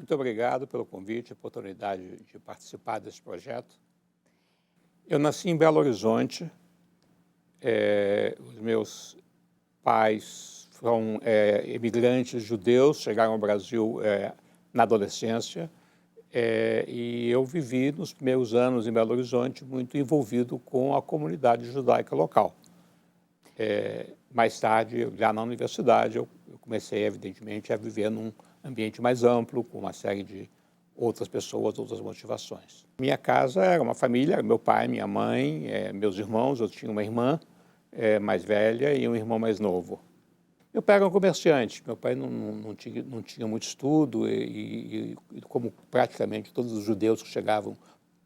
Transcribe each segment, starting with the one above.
Muito obrigado pelo convite, a oportunidade de participar desse projeto. Eu nasci em Belo Horizonte. Os meus pais foram imigrantes judeus, chegaram ao Brasil na adolescência, e eu vivi nos primeiros anos em Belo Horizonte muito envolvido com a comunidade judaica local. Mais tarde, já na universidade, eu comecei, evidentemente, a viver num ambiente mais amplo, com uma série de outras pessoas, outras motivações. Minha casa era uma família, meu pai, minha mãe, meus irmãos. Eu tinha uma irmã mais velha e um irmão mais novo. Meu pai era um comerciante. Meu pai não tinha muito estudo e como praticamente todos os judeus que chegavam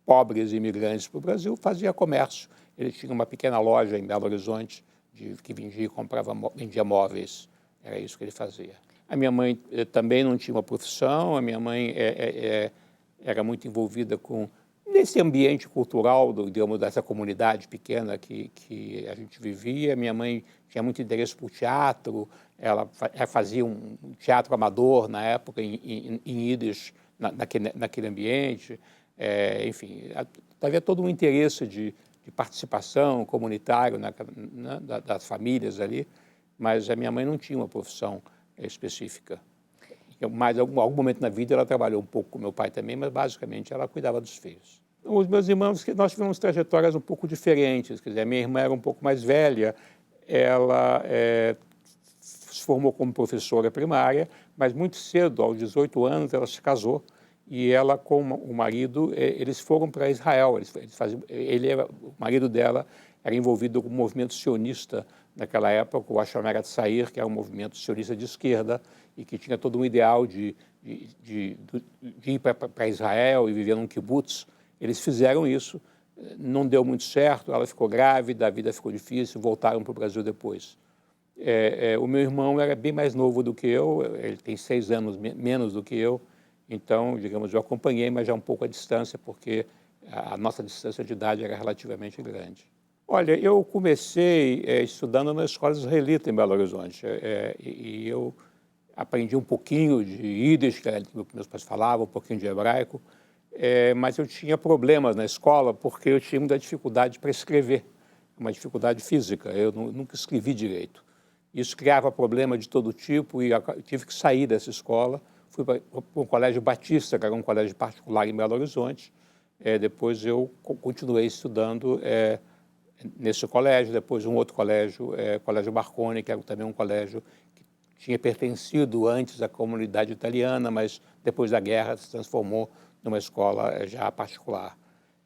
pobres e imigrantes para o Brasil, fazia comércio. Ele tinha uma pequena loja em Belo Horizonte que vendia e vendia móveis. Era isso que ele fazia. A minha mãe também não tinha uma profissão. A minha mãe era muito envolvida nesse ambiente cultural, digamos, dessa comunidade pequena que a gente vivia. Minha mãe tinha muito interesse por teatro. Ela fazia um teatro amador na época, em Yiddish, naquele ambiente. Enfim, havia todo um interesse de participação comunitário das famílias ali, mas a minha mãe não tinha uma profissão específica. Mas em algum momento na vida ela trabalhou um pouco com meu pai também, mas basicamente ela cuidava dos filhos. Os meus irmãos, nós tivemos trajetórias um pouco diferentes. Quer dizer, a minha irmã era um pouco mais velha. Ela se formou como professora primária, mas muito cedo, aos 18 anos, ela se casou. E ela, com o marido, eles foram para Israel. O marido dela era envolvido com o movimento sionista naquela época, o Hashomer Hatzair, que era um movimento sionista de esquerda e que tinha todo um ideal de ir para Israel e viver num kibbutz. Eles fizeram isso, não deu muito certo, ela ficou grávida, a vida ficou difícil, voltaram para o Brasil depois. O meu irmão era bem mais novo do que eu, ele tem 6 anos menos do que eu. Então, digamos, eu acompanhei, mas já um pouco à distância, porque a nossa distância de idade era relativamente grande. Olha, eu comecei estudando na escola israelita em Belo Horizonte, e eu aprendi um pouquinho de Yiddish, que era o que meus pais falavam, um pouquinho de hebraico, mas eu tinha problemas na escola porque eu tinha muita dificuldade para escrever, uma dificuldade física. Eu nunca escrevi direito. Isso criava problema de todo tipo e eu tive que sair dessa escola. Fui para um colégio batista, que era um colégio particular em Belo Horizonte. Depois eu continuei estudando nesse colégio, depois um outro colégio, Colégio Marconi, que era também um colégio que tinha pertencido antes à comunidade italiana, mas depois da guerra se transformou numa escola já particular.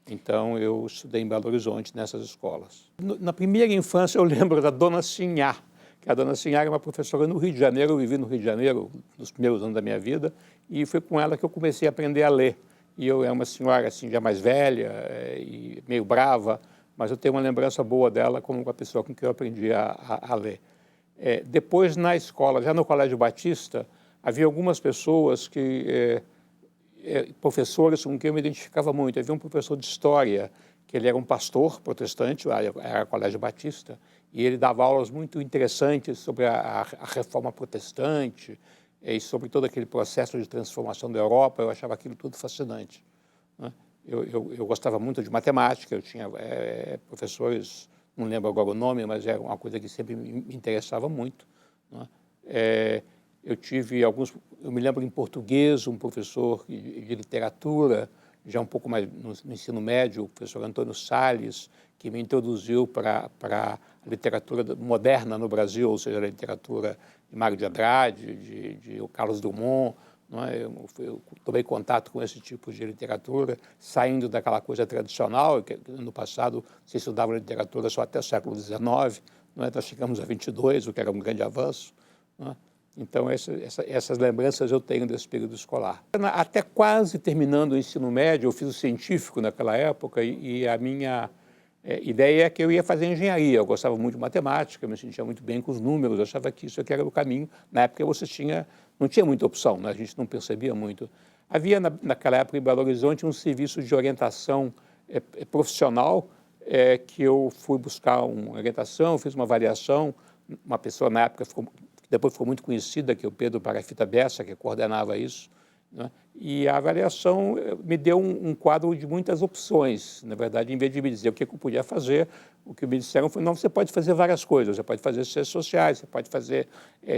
Então, eu estudei em Belo Horizonte nessas escolas. Na primeira infância, eu lembro da Dona Sinhá, que a Dona Sinhá era uma professora no Rio de Janeiro. Eu vivi no Rio de Janeiro nos primeiros anos da minha vida e foi com ela que eu comecei a aprender a ler. E eu era uma senhora assim, já mais velha e meio brava, mas eu tenho uma lembrança boa dela como uma pessoa com quem eu aprendi a ler. Depois, na escola, já no Colégio Batista, havia algumas pessoas professores com quem eu me identificava muito. Havia um professor de história, que ele era um pastor protestante, era Colégio Batista, e ele dava aulas muito interessantes sobre a reforma protestante e sobre todo aquele processo de transformação da Europa. Eu achava aquilo tudo fascinante, né? Eu gostava muito de matemática. Eu tinha professores, não lembro agora o nome, mas era uma coisa que sempre me interessava muito, né? Eu me lembro em português, um professor de literatura, já um pouco mais no ensino médio, o professor Antônio Salles, que me introduziu para a literatura moderna no Brasil, ou seja, a literatura de Mário de Andrade, de Carlos Drummond, não é? Eu tomei contato com esse tipo de literatura, saindo daquela coisa tradicional, que no passado se estudava literatura só até o século XIX, não é? Nós chegamos a 22, o que era um grande avanço, não é? Então, essas lembranças eu tenho desse período escolar. Até quase terminando o ensino médio, eu fiz o científico naquela época e a minha ideia é que eu ia fazer engenharia. Eu gostava muito de matemática, eu me sentia muito bem com os números, eu achava que isso aqui era o caminho. Na época não tinha muita opção, né? A gente não percebia muito. Havia, naquela época, em Belo Horizonte, um serviço de orientação profissional, que eu fui buscar uma orientação, fiz uma avaliação. Uma pessoa, na época, depois ficou muito conhecida, que é o Pedro Parafita Bessa, que coordenava isso. né? E a avaliação me deu um quadro de muitas opções. Na verdade, em vez de me dizer o que eu podia fazer, o que me disseram foi: não, você pode fazer várias coisas, você pode fazer ciências sociais, você pode fazer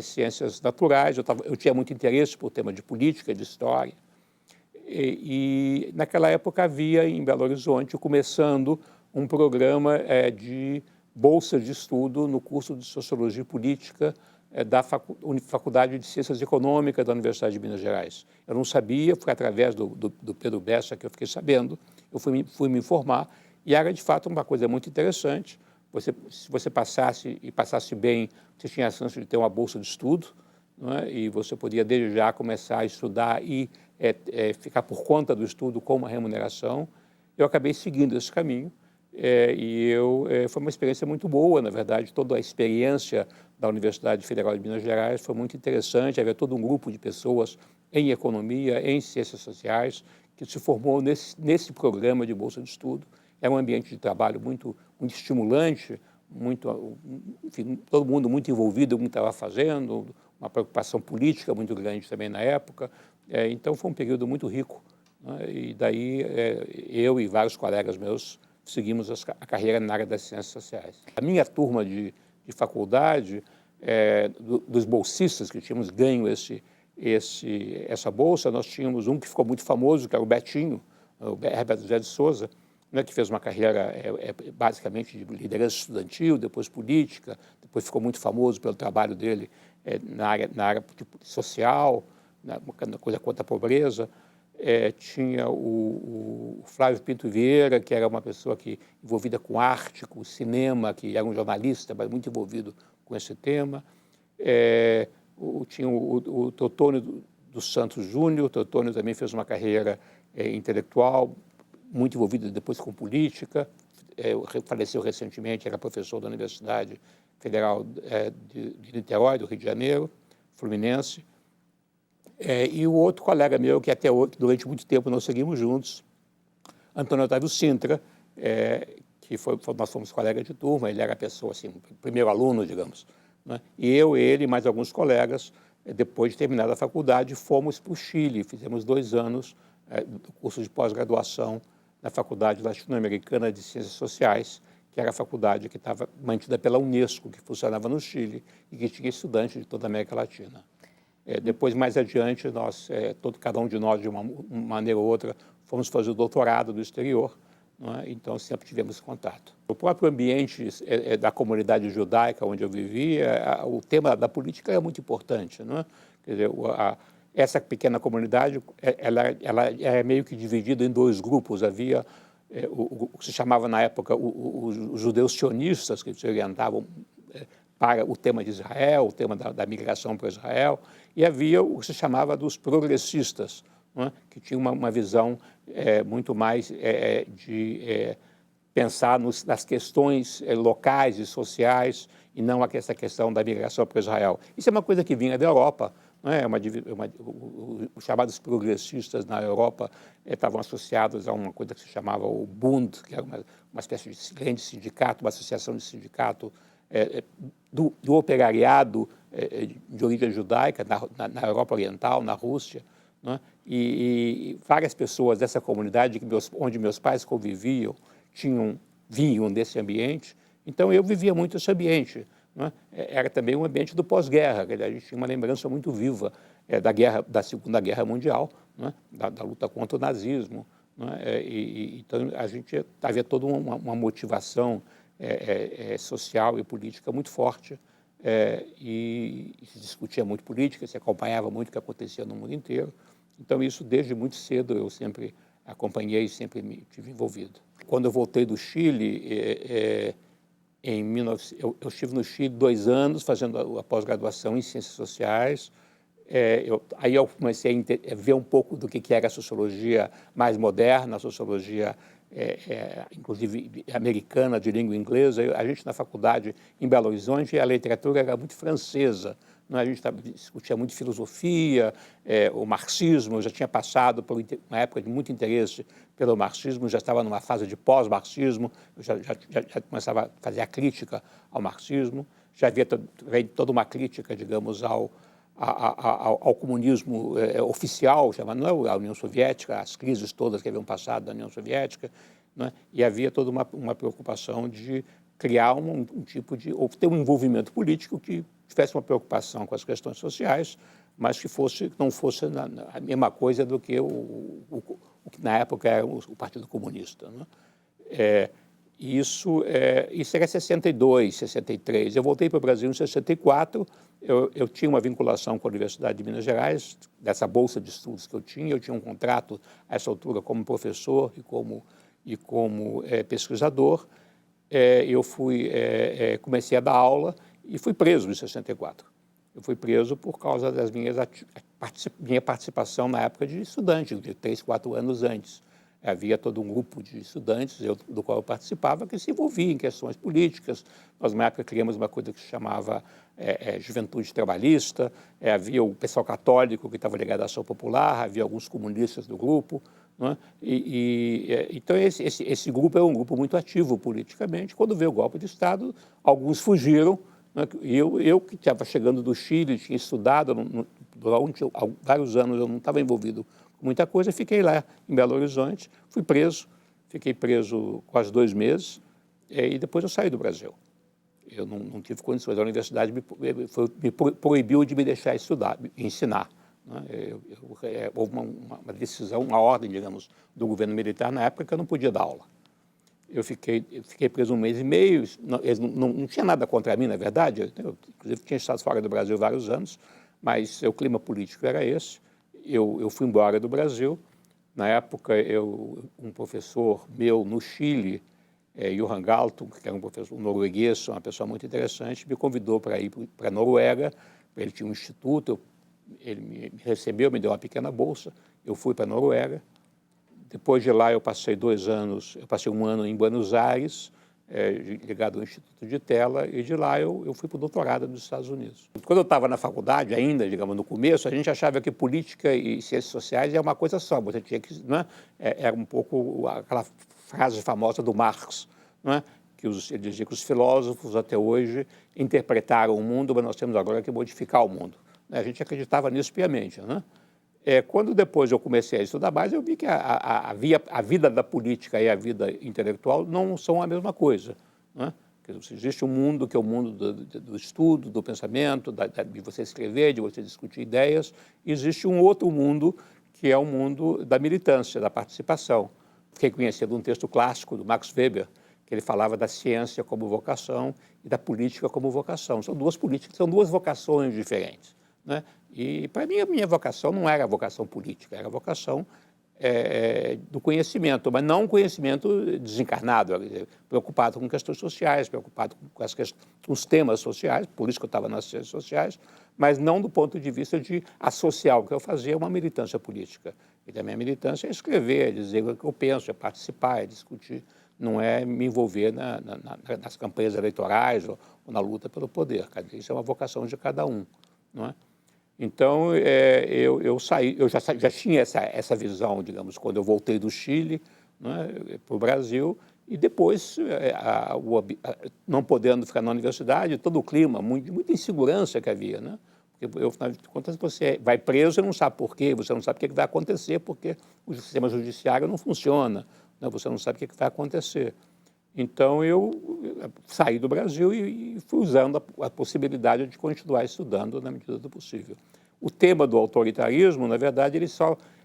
ciências naturais. Eu tinha muito interesse por tema de política, de história. E naquela época havia em Belo Horizonte, começando um programa de bolsa de estudo no curso de Sociologia e Política da Faculdade de Ciências Econômicas da Universidade de Minas Gerais. Eu não sabia, foi através do Pedro Bessa que eu fiquei sabendo, eu fui me informar, e era de fato uma coisa muito interessante. Se você passasse bem, você tinha a chance de ter uma bolsa de estudo, não é? E você podia desde já começar a estudar e ficar por conta do estudo com uma remuneração. Eu acabei seguindo esse caminho foi uma experiência muito boa, na verdade. Toda a experiência da Universidade Federal de Minas Gerais foi muito interessante. Havia todo um grupo de pessoas em economia, em ciências sociais, que se formou nesse programa de bolsa de estudo. Era um ambiente de trabalho muito estimulante, enfim, todo mundo muito envolvido no que estava fazendo, uma preocupação política muito grande também na época. Então, foi um período muito rico, né? E daí eu e vários colegas meus seguimos a carreira na área das ciências sociais. A minha turma de faculdade, dos bolsistas que tínhamos ganho essa bolsa, nós tínhamos um que ficou muito famoso, que era o Betinho, o Herbert José de Souza, né, que fez uma carreira basicamente de liderança estudantil, depois política, depois ficou muito famoso pelo trabalho dele na área social, na coisa contra a pobreza. Tinha o Flávio Pinto Vieira, que era uma pessoa envolvida com arte, com cinema, que era um jornalista, mas muito envolvido com esse tema. Tinha o Teotônio dos Santos Júnior. O Teotônio também fez uma carreira intelectual, muito envolvido depois com política. Faleceu recentemente, era professor da Universidade Federal de Niterói, do Rio de Janeiro, fluminense. E o outro colega meu, que até hoje, durante muito tempo nós seguimos juntos, Antônio Otávio Sintra, nós fomos colegas de turma. Ele era a pessoa, assim, primeiro aluno, digamos, né? E ele e mais alguns colegas, depois de terminar a faculdade, fomos para o Chile. Fizemos 2 anos do curso de pós-graduação na Faculdade Latino-Americana de Ciências Sociais, que era a faculdade que estava mantida pela Unesco, que funcionava no Chile e que tinha estudantes de toda a América Latina. Depois, mais adiante, cada um de nós, de uma maneira ou outra, fomos fazer o doutorado no exterior, não é? Então, sempre tivemos contato. O próprio ambiente da comunidade judaica onde eu vivia, o tema da política é muito importante, não é? Quer dizer, essa pequena comunidade, ela é meio que dividida em 2 grupos. Havia o que se chamava na época os judeus sionistas, que se orientavam para o tema de Israel, o tema da migração para Israel, e havia o que se chamava dos progressistas, não é? Que tinha uma visão muito mais de pensar nas questões locais e sociais, e não essa questão da migração para Israel. Isso é uma coisa que vinha da Europa, não é? Os chamados progressistas na Europa estavam associados a uma coisa que se chamava o Bund, que era uma espécie de grande sindicato, uma associação de sindicato do operariado de origem judaica na Europa Oriental, na Rússia, né? E várias pessoas dessa comunidade onde meus pais conviviam vinham desse ambiente. Então, eu vivia muito esse ambiente, né? Era também um ambiente do pós-guerra. A gente tinha uma lembrança muito viva da Segunda Guerra Mundial, né? Da luta contra o nazismo, né? Então, havia toda uma motivação social e política muito forte, e se discutia muito política, se acompanhava muito o que acontecia no mundo inteiro. Então, isso desde muito cedo eu sempre acompanhei e sempre me tive envolvido. Quando eu voltei do Chile, eu estive no Chile 2 anos fazendo a pós-graduação em Ciências Sociais. Aí eu comecei a ver um pouco do que era a sociologia mais moderna, a sociologia inclusive americana, de língua inglesa. A gente, na faculdade, em Belo Horizonte, a literatura era muito francesa, não é? A gente discutia muito filosofia, o marxismo. Eu já tinha passado por uma época de muito interesse pelo marxismo, já estava numa fase de pós-marxismo, eu já começava a fazer a crítica ao marxismo, já havia toda uma crítica, digamos, ao comunismo oficial, chamado, não é a União Soviética, as crises todas que haviam passado da União Soviética, né? E havia toda uma preocupação de criar um tipo de, ou ter um envolvimento político que tivesse uma preocupação com as questões sociais, mas que não fosse a mesma coisa do que o que na época era o Partido Comunista, né? Isso era 62, 63. Eu voltei para o Brasil em 64. Eu tinha uma vinculação com a Universidade de Minas Gerais, dessa bolsa de estudos que eu tinha um contrato a essa altura como professor e como pesquisador. Eu comecei a dar aula e fui preso em 64. Eu fui preso por causa das minha participação na época de estudante, de 3, 4 anos antes. Havia todo um grupo de estudantes, do qual eu participava, que se envolvia em questões políticas. Nós, na época, criamos uma coisa que se chamava Juventude Trabalhista. Havia o pessoal católico que estava ligado à Ação Popular, havia alguns comunistas do grupo, né? Então, esse grupo é um grupo muito ativo politicamente. Quando veio o golpe de Estado, alguns fugiram, né? Eu que estava chegando do Chile, tinha estudado, durante vários anos eu não estava envolvido com muita coisa, fiquei lá em Belo Horizonte, fui preso, fiquei preso quase 2 meses, e depois eu saí do Brasil. Eu não tive condições, a universidade me proibiu de me deixar estudar, ensinar, né? Houve uma decisão, uma ordem, digamos, do governo militar na época que eu não podia dar aula. Eu fiquei preso 1 mês e meio, não tinha nada contra mim, na verdade, eu inclusive tinha estado fora do Brasil vários anos, mas o clima político era esse. Eu fui embora do Brasil. Na época, um professor meu no Chile, Johan Galtung, que era um professor norueguês, uma pessoa muito interessante, me convidou para ir para a Noruega. Ele tinha um instituto, ele me recebeu, me deu uma pequena bolsa, eu fui para a Noruega. Depois de lá, eu passei 1 ano em Buenos Aires, ligado ao Instituto de Tela, e de lá eu fui para o doutorado nos Estados Unidos. Quando eu estava na faculdade ainda, digamos, no começo, a gente achava que política e ciências sociais é uma coisa só, você tinha que, né? Era um pouco aquela frase famosa do Marx, né? Ele dizia que os filósofos até hoje interpretaram o mundo, mas nós temos agora que modificar o mundo. A gente acreditava nisso piamente, né? Quando depois eu comecei a estudar mais, eu vi que a vida da política e a vida intelectual não são a mesma coisa, né? Existe um mundo que é o mundo do estudo, do pensamento, de você escrever, de você discutir ideias. E existe um outro mundo que é o mundo da militância, da participação. Fiquei conhecendo um texto clássico do Max Weber, que ele falava da ciência como vocação e da política como vocação. São duas vocações diferentes, né? E, para mim, a minha vocação não era a vocação política, era a vocação do conhecimento, mas não um conhecimento desencarnado, preocupado com questões sociais, preocupado com os temas sociais, por isso que eu estava nas ciências sociais, mas não do ponto de vista de associar o que eu fazia a uma militância política. E a minha militância é escrever, é dizer o que eu penso, é participar, é discutir, não é me envolver nas campanhas eleitorais ou na luta pelo poder. Isso é uma vocação de cada um, não é? Então, eu já tinha essa visão, digamos, quando eu voltei do Chile, né, para o Brasil, e depois, não podendo ficar na universidade, todo o clima, muita insegurança que havia, né? Porque, afinal de contas, você vai preso e não sabe por quê, você não sabe o que vai acontecer, porque o sistema judiciário não funciona, né? Você não sabe o que vai acontecer. Então, eu saí do Brasil e fui usando a possibilidade de continuar estudando na medida do possível. O tema do autoritarismo, na verdade,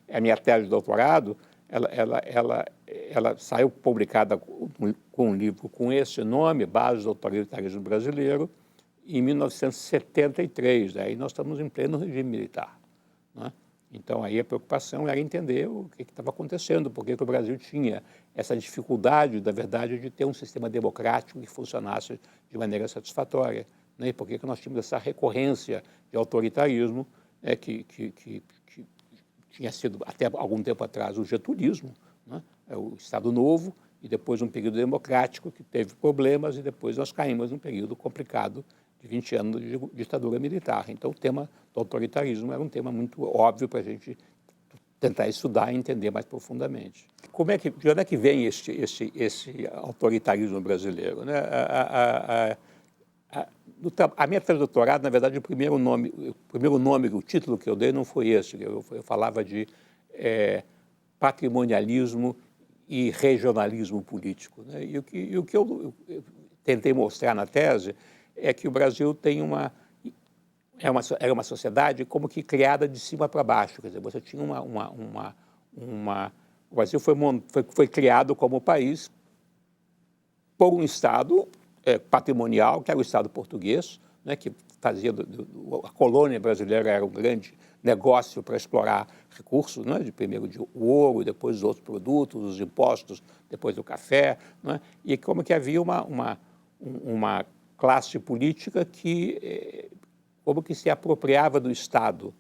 a minha tese de doutorado, ela saiu publicada com um livro com esse nome, Bases do Autoritarismo Brasileiro, em 1973. Aí nós estamos em pleno regime militar, né? Então, aí a preocupação era entender o que estava acontecendo, porque o Brasil tinha essa dificuldade, na verdade, de ter um sistema democrático que funcionasse de maneira satisfatória, né? E por que nós tínhamos essa recorrência de autoritarismo, que tinha sido, até algum tempo atrás, o getulismo, né? O Estado Novo, e depois um período democrático que teve problemas, e depois nós caímos num período complicado de 20 anos de ditadura militar. Então, o tema do autoritarismo era um tema muito óbvio para a gente tentar estudar e entender mais profundamente. De onde é que vem esse autoritarismo brasileiro, né? A minha tese de doutorado, na verdade, o primeiro nome, o título que eu dei não foi esse. Eu falava de patrimonialismo e regionalismo político, né? E o que eu tentei mostrar na tese é que o Brasil tem era uma sociedade como que criada de cima para baixo. Quer dizer, você tinha o Brasil foi criado como país por um Estado patrimonial, que era o Estado português, né, que fazia a colônia brasileira era um grande negócio para explorar recursos, né, primeiro o ouro, depois os outros produtos, os impostos, depois o café, né, e como que havia uma classe política que como que se apropriava do Estado.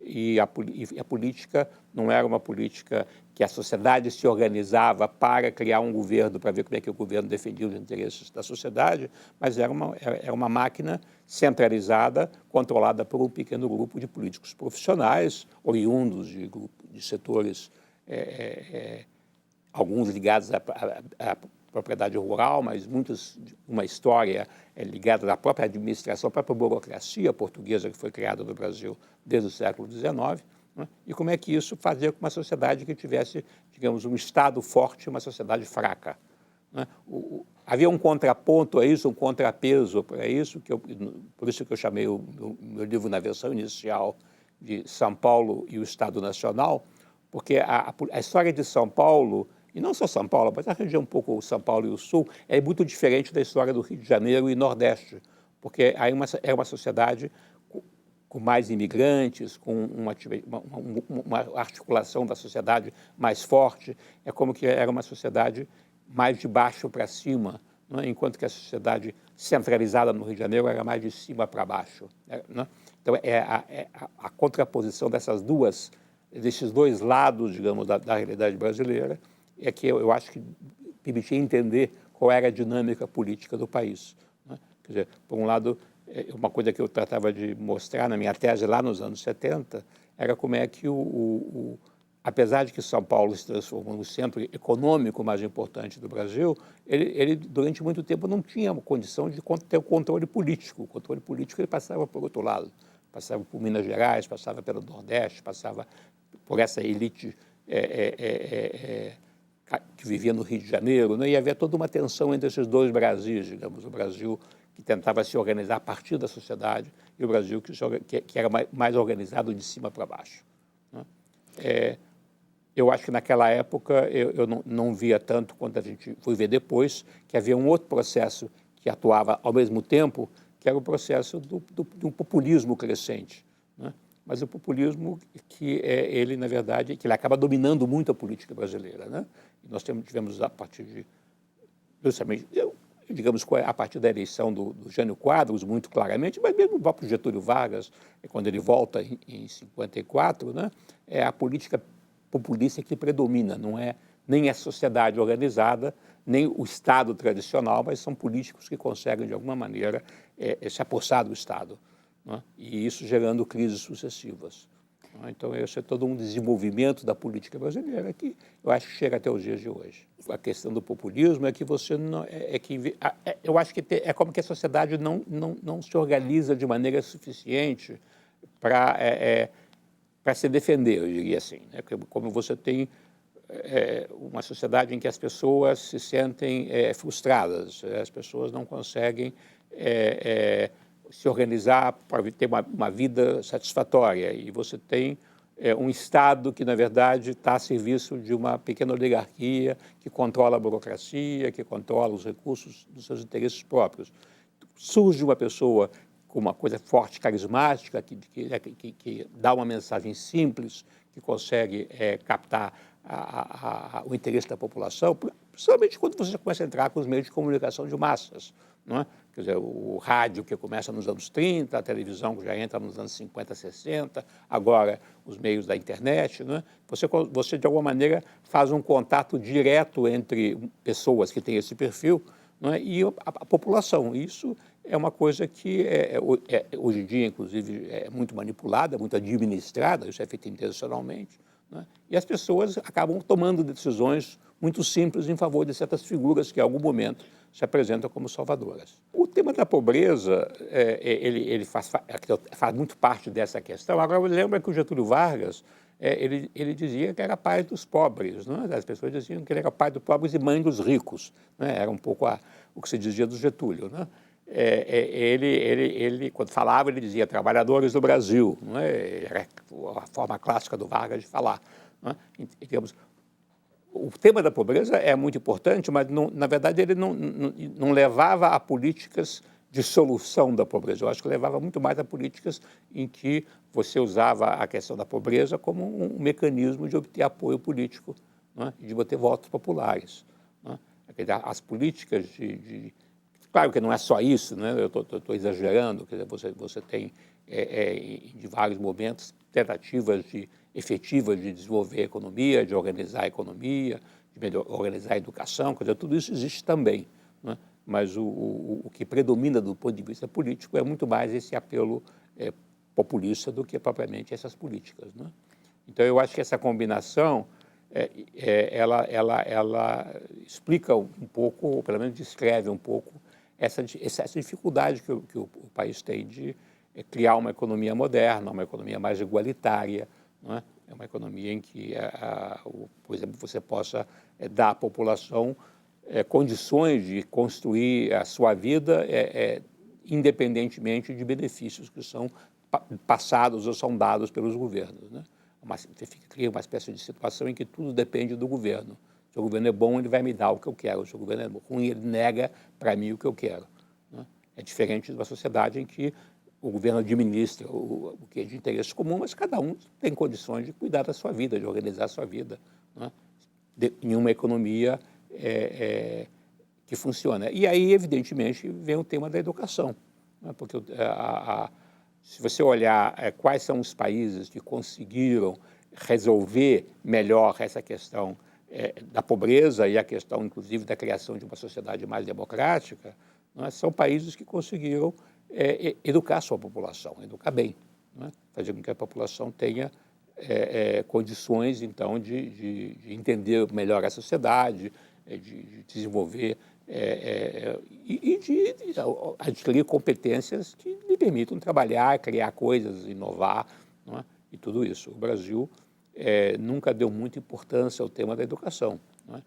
E a política não era uma política que a sociedade se organizava para criar um governo, para ver como é que o governo defendia os interesses da sociedade, mas era uma máquina centralizada, controlada por um pequeno grupo de políticos profissionais, oriundos de setores, alguns ligados à propriedade rural, mas uma história ligada à própria administração, à própria burocracia portuguesa que foi criada no Brasil desde o século XIX, né? E como é que isso fazia com uma sociedade que tivesse, digamos, um Estado forte e uma sociedade fraca, né? Havia um contraponto a isso, um contrapeso para isso, por isso que eu chamei o meu livro na versão inicial de São Paulo e o Estado Nacional, porque a história de São Paulo, e não só São Paulo, mas a região um pouco São Paulo e o Sul, é muito diferente da história do Rio de Janeiro e Nordeste, porque aí é uma sociedade com mais imigrantes, com uma articulação da sociedade mais forte, é como que era uma sociedade mais de baixo para cima, né? Enquanto que a sociedade centralizada no Rio de Janeiro era mais de cima para baixo, né? Então, a contraposição desses dois lados, digamos, da realidade brasileira, é que eu acho que permitia entender qual era a dinâmica política do país, né? Quer dizer, por um lado, uma coisa que eu tratava de mostrar na minha tese lá nos anos 70 era como é que, apesar de que São Paulo se transformou no centro econômico mais importante do Brasil, ele durante muito tempo não tinha uma condição de ter o controle político. O controle político ele passava por outro lado, passava por Minas Gerais, passava pelo Nordeste, passava por essa elite que vivia no Rio de Janeiro, né? E havia toda uma tensão entre esses dois Brasis, digamos, o Brasil que tentava se organizar a partir da sociedade e o Brasil que era mais organizado de cima para baixo, né? Eu acho que naquela época eu não via tanto quanto a gente foi ver depois, que havia um outro processo que atuava ao mesmo tempo, que era o processo de um populismo crescente, né? Mas o populismo ele, na verdade, que ele acaba dominando muito a política brasileira, né? E nós tivemos, a partir de, justamente, digamos, a partir da eleição do Jânio Quadros, muito claramente, mas mesmo o próprio Getúlio Vargas, quando ele volta em 54, né? É a política populista que predomina, não é nem a sociedade organizada, nem o Estado tradicional, mas são políticos que conseguem, de alguma maneira, se apossar do Estado, né? E isso gerando crises sucessivas, né? Então, esse é todo um desenvolvimento da política brasileira que eu acho que chega até os dias de hoje. A questão do populismo é que você não... eu acho que é como que a sociedade não se organiza de maneira suficiente para se defender, eu diria assim, né? Como você tem uma sociedade em que as pessoas se sentem frustradas, as pessoas não conseguem se organizar para ter uma vida satisfatória, e você tem um Estado que, na verdade, está a serviço de uma pequena oligarquia que controla a burocracia, que controla os recursos dos seus interesses próprios. Surge uma pessoa com uma coisa forte, carismática, que dá uma mensagem simples, que consegue captar o interesse da população, principalmente quando você começa a entrar com os meios de comunicação de massas, não é? Quer dizer, o rádio, que começa nos anos 30, a televisão, que já entra nos anos 50, 60, agora os meios da internet, não é? Você, de alguma maneira, faz um contato direto entre pessoas que têm esse perfil, não é? E a população. Isso é uma coisa que, hoje em dia, inclusive, é muito manipulada, muito administrada, isso é feito intencionalmente, né? E as pessoas acabam tomando decisões muito simples em favor de certas figuras que, em algum momento, se apresentam como salvadoras. O tema da pobreza, ele faz muito parte dessa questão. Agora, lembra que o Getúlio Vargas, ele dizia que era pai dos pobres, não é? As pessoas diziam que ele era pai dos pobres e mãe dos ricos, né? Era um pouco o que se dizia do Getúlio, né? Ele, quando falava, ele dizia trabalhadores do Brasil, não é? Era a forma clássica do Vargas de falar, não é? Digamos, o tema da pobreza é muito importante, mas, na verdade, ele não levava a políticas de solução da pobreza. Eu acho que levava muito mais a políticas em que você usava a questão da pobreza como um mecanismo de obter apoio político, não é? E de obter votos populares, não é? As políticas Claro que não é só isso, né? Eu estou exagerando, quer dizer, você tem, em vários momentos, tentativas efetivas de desenvolver a economia, de organizar a economia, de organizar a educação, quer dizer, tudo isso existe também, né? Mas o que predomina do ponto de vista político é muito mais esse apelo populista do que propriamente essas políticas, né? Então, eu acho que essa combinação, ela explica um pouco, ou pelo menos descreve um pouco, essa dificuldade que o país tem de criar uma economia moderna, uma economia mais igualitária, não é? É uma economia em que, por exemplo, você possa dar à população condições de construir a sua vida independentemente de benefícios que são passados ou são dados pelos governos, né? Você cria uma espécie de situação em que tudo depende do governo. Se o governo é bom, ele vai me dar o que eu quero. Se o governo é ruim, ele nega para mim o que eu quero, né? É diferente de uma sociedade em que o governo administra o que é de interesse comum, mas cada um tem condições de cuidar da sua vida, de organizar a sua vida, né? Em uma economia que funciona. E aí, evidentemente, vem o tema da educação, né? Porque se você olhar quais são os países que conseguiram resolver melhor essa questão da pobreza e a questão, inclusive, da criação de uma sociedade mais democrática, né, são países que conseguiram educar a sua população, educar bem, né, fazer com que a população tenha condições, então, de entender melhor a sociedade, de desenvolver e de adquirir competências que lhe permitam trabalhar, criar coisas, inovar, não é? E tudo isso. O Brasil nunca deu muita importância ao tema da educação, não é?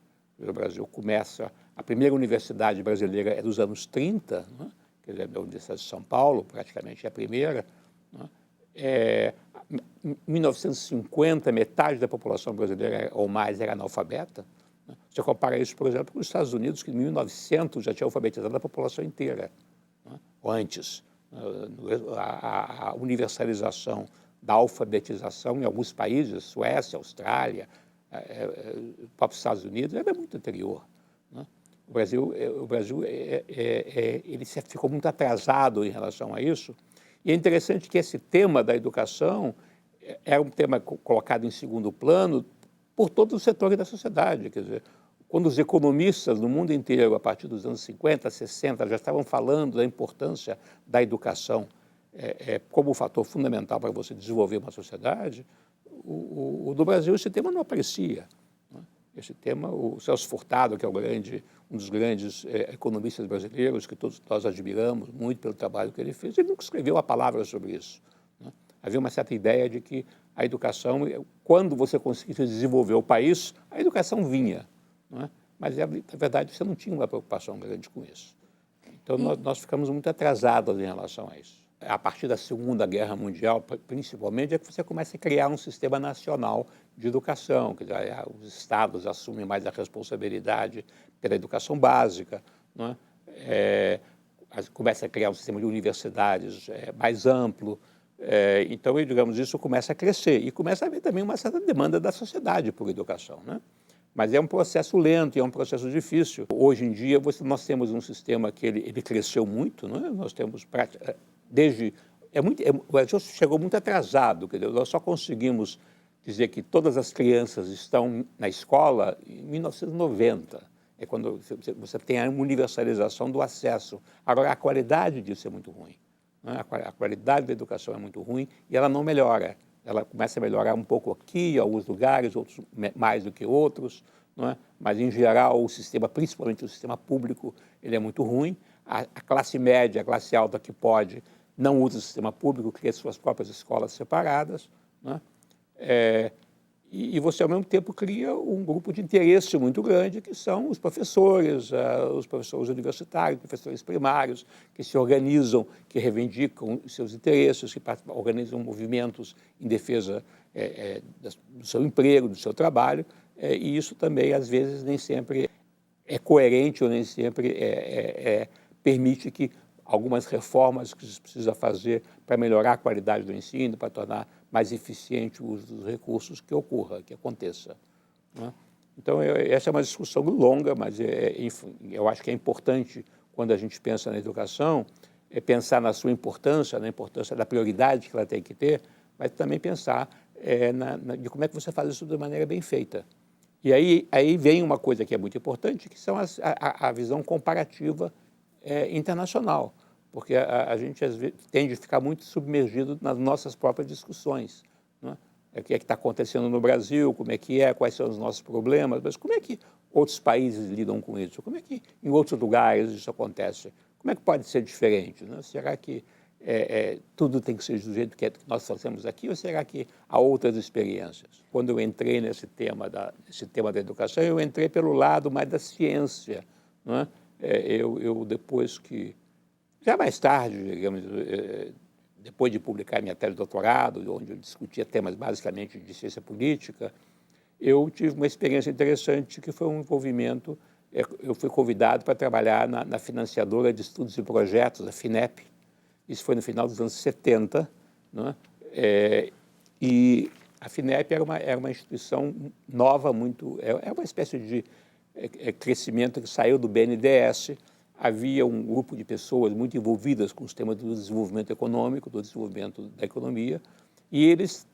O Brasil começa... A primeira universidade brasileira é dos anos 30, não é? Quer dizer, a Universidade de São Paulo, praticamente é a primeira, não é? Em 1950, metade da população brasileira ou mais era analfabeta. Você compara isso, por exemplo, com os Estados Unidos, que em 1900 já tinha alfabetizado a população inteira, né? Ou antes. A universalização da alfabetização em alguns países, Suécia, Austrália, os próprios Estados Unidos, era muito anterior, né? O Brasil ele ficou muito atrasado em relação a isso. E é interessante que esse tema da educação era um tema colocado em segundo plano por todos os setores da sociedade. Quer dizer, quando os economistas no mundo inteiro, a partir dos anos 50, 60, já estavam falando da importância da educação como um fator fundamental para você desenvolver uma sociedade, no Brasil esse tema não aparecia, né? Esse tema, o Celso Furtado, que é um dos grandes economistas brasileiros, que todos nós admiramos muito pelo trabalho que ele fez, ele nunca escreveu uma palavra sobre isso, né? Havia uma certa ideia de que a educação, quando você conseguisse desenvolver o país, a educação vinha, não é? Mas, na verdade, você não tinha uma preocupação grande com isso. Então, nós ficamos muito atrasados em relação a isso. A partir da Segunda Guerra Mundial, principalmente, é que você começa a criar um sistema nacional de educação, que os estados assumem mais a responsabilidade pela educação básica, não é? Começa a criar um sistema de universidades mais amplo. Então, digamos, isso começa a crescer e começa a haver também uma certa demanda da sociedade por educação, né? Mas é um processo lento e é um processo difícil. Hoje em dia, nós temos um sistema que ele cresceu muito, não é? Nós temos o Brasil chegou muito atrasado, quer dizer, nós só conseguimos dizer que todas as crianças estão na escola em 1990. É quando você tem a universalização do acesso. Agora, a qualidade disso é muito ruim, né? A qualidade da educação é muito ruim e ela não melhora. Ela começa a melhorar um pouco aqui, em alguns lugares, outros mais do que outros, não é? Mas, em geral, o sistema, principalmente o sistema público, ele é muito ruim. A classe média, a classe alta que pode, não usa o sistema público, cria suas próprias escolas separadas, não é? E você, ao mesmo tempo, cria um grupo de interesse muito grande, que são os professores universitários, professores primários, que se organizam, que reivindicam os seus interesses, que organizam movimentos em defesa do seu emprego, do seu trabalho, e isso também, às vezes, nem sempre é coerente ou nem sempre permite que algumas reformas que se precisa fazer para melhorar a qualidade do ensino, para tornar mais eficiente o uso dos recursos, que ocorra, que aconteça, né? Então, essa é uma discussão longa, mas enfim, eu acho que é importante, quando a gente pensa na educação, pensar na sua importância, na importância da prioridade que ela tem que ter, mas também pensar de como é que você faz isso de maneira bem feita. E aí vem uma coisa que é muito importante, que são a visão comparativa internacional, porque a gente, às vezes, tende a ficar muito submergido nas nossas próprias discussões, né? O que é que está acontecendo no Brasil, como é que quais são os nossos problemas, mas como é que outros países lidam com isso? Como é que em outros lugares isso acontece? Como é que pode ser diferente, né? Será que tudo tem que ser do jeito que nós fazemos aqui, ou será que há outras experiências? Quando eu entrei nesse tema da educação, eu entrei pelo lado mais da ciência, não é? Eu depois que, já mais tarde, digamos, depois de publicar minha tese de doutorado, onde eu discutia temas basicamente de ciência política, eu tive uma experiência interessante, que foi um envolvimento, eu fui convidado para trabalhar na financiadora de estudos e projetos, a FINEP. Isso foi no final dos anos 70, né? E a FINEP era uma instituição nova, é uma espécie de crescimento que saiu do BNDES. Havia um grupo de pessoas muito envolvidas com os temas do desenvolvimento econômico, do desenvolvimento da economia, e eles,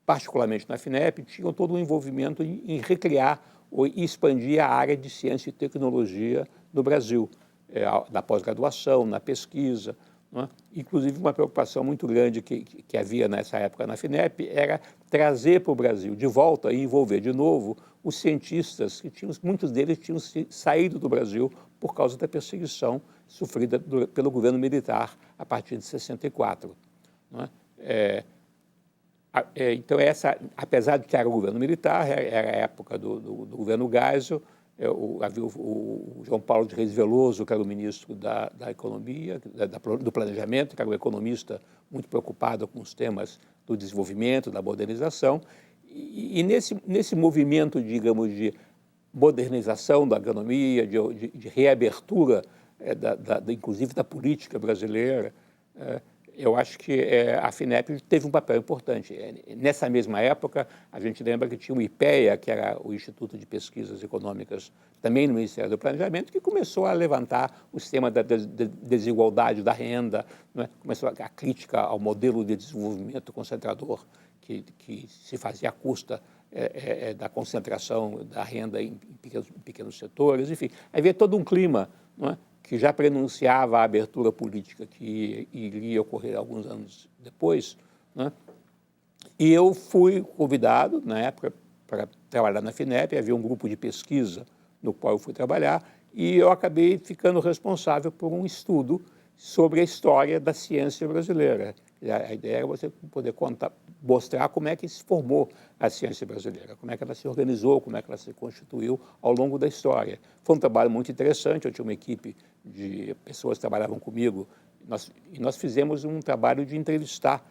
particularmente na FINEP, tinham todo um envolvimento em recriar ou expandir a área de ciência e tecnologia no Brasil, na pós-graduação, na pesquisa, não é? Inclusive, uma preocupação muito grande que havia nessa época na FINEP era trazer para o Brasil de volta e envolver de novo os cientistas, que muitos deles tinham saído do Brasil por causa da perseguição sofrida pelo governo militar a partir de 64. Não é? Então, apesar de que era o governo militar, era a época do governo Geisel. Havia o João Paulo de Reis Veloso, que era o ministro da Economia, do Planejamento, que era um economista muito preocupado com os temas do desenvolvimento, da modernização. E nesse movimento, digamos, de modernização da economia, de reabertura, inclusive da política brasileira, eu acho que a FINEP teve um papel importante. Nessa mesma época, a gente lembra que tinha o IPEA, que era o Instituto de Pesquisas Econômicas, também no Ministério do Planejamento, que começou a levantar o tema da desigualdade da renda, não é? Começou a crítica ao modelo de desenvolvimento concentrador, que se fazia à custa da concentração da renda em pequenos setores. Enfim, havia todo um clima, não é, que já prenunciava a abertura política que iria ocorrer alguns anos depois, né? E eu fui convidado, na época, para trabalhar na FINEP. Havia um grupo de pesquisa no qual eu fui trabalhar, e eu acabei ficando responsável por um estudo sobre a história da ciência brasileira. A ideia era você poder mostrar como é que se formou a ciência brasileira, como é que ela se organizou, como é que ela se constituiu ao longo da história. Foi um trabalho muito interessante. Eu tinha uma equipe de pessoas que trabalhavam comigo, e nós fizemos um trabalho de entrevistar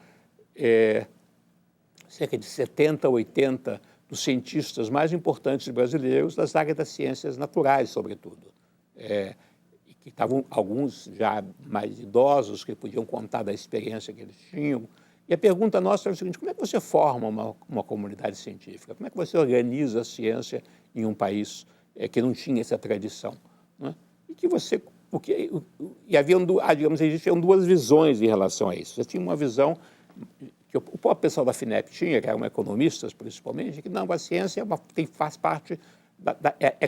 cerca de 70, 80 dos cientistas mais importantes brasileiros das áreas das ciências naturais, sobretudo. Que estavam alguns já mais idosos, que podiam contar da experiência que eles tinham. E a pergunta nossa era o seguinte: como é que você forma uma comunidade científica? Como é que você organiza a ciência em um país que não tinha essa tradição, né? Digamos, existiam duas visões em relação a isso. Você tinha uma visão que o próprio pessoal da FINEP tinha, que eram economistas principalmente, que não, a ciência faz parte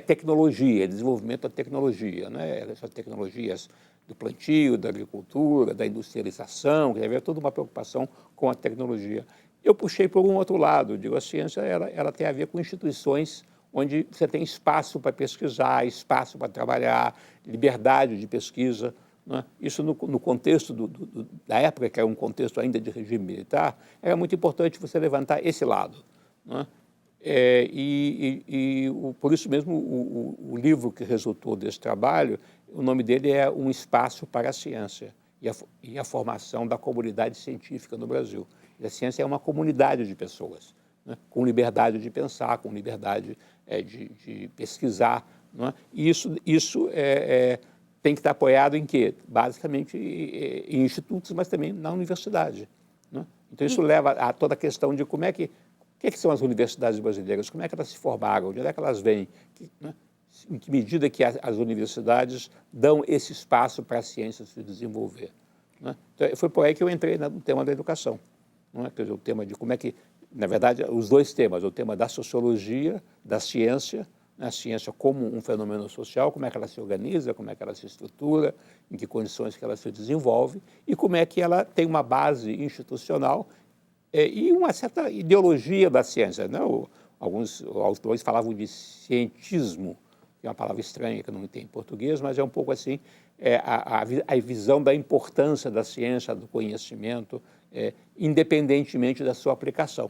tecnologia, desenvolvimento da tecnologia, né? Essas tecnologias do plantio, da agricultura, da industrialização, que havia toda uma preocupação com a tecnologia. Eu puxei por um outro lado, digo, a ciência ela tem a ver com instituições onde você tem espaço para pesquisar, espaço para trabalhar, liberdade de pesquisa. Não é? Isso no contexto da época, que era um contexto ainda de regime militar, era muito importante você levantar esse lado. Não é? Por isso mesmo, o livro que resultou desse trabalho, o nome dele é Um Espaço para a Ciência e a Formação da Comunidade Científica no Brasil. E a ciência é uma comunidade de pessoas, né, com liberdade de pensar, com liberdade de pesquisar. Não é? E isso tem que estar apoiado em quê? Basicamente em institutos, mas também na universidade. Né? Então, isso leva a toda a questão de como é que o que são as universidades brasileiras? Como é que elas se formaram? De onde é que elas vêm? Né? Em que medida que as universidades dão esse espaço para a ciência se desenvolver? Né? Então, foi por aí que eu entrei no tema da educação. Não é? Quer dizer, o tema de como é que, na verdade, os dois temas, o tema da sociologia, da ciência, né? A ciência como um fenômeno social, como é que ela se organiza, como é que ela se estrutura, em que condições que ela se desenvolve e como é que ela tem uma base institucional e uma certa ideologia da ciência. Né? Alguns autores falavam de cientismo, que é uma palavra estranha que não tem em português, mas é um pouco assim, a visão da importância da ciência, do conhecimento, independentemente da sua aplicação.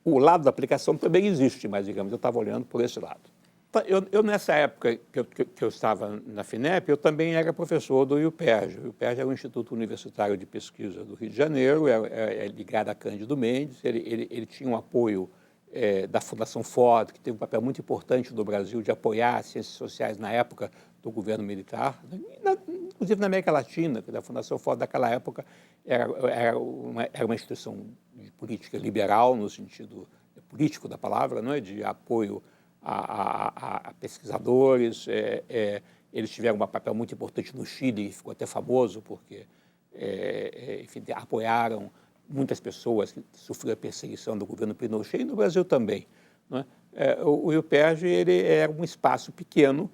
O lado da aplicação também existe, mas, digamos, eu estava olhando por esse lado. Nessa época que eu estava na FINEP, eu também era professor do IUPERJ. O IUPERJ é o Instituto Universitário de Pesquisa do Rio de Janeiro, é ligado a Cândido Mendes. Ele tinha um apoio da Fundação Ford, que teve um papel muito importante no Brasil de apoiar as ciências sociais na época do governo militar, inclusive na América Latina, que a Fundação Ford daquela época era uma instituição de política liberal, no sentido político da palavra, não é? De apoio a pesquisadores. Eles tiveram um papel muito importante no Chile, e ficou até famoso, porque enfim, apoiaram muitas pessoas que sofriam a perseguição do governo Pinochet, e no Brasil também. Não é? O IUPERJ era um espaço pequeno,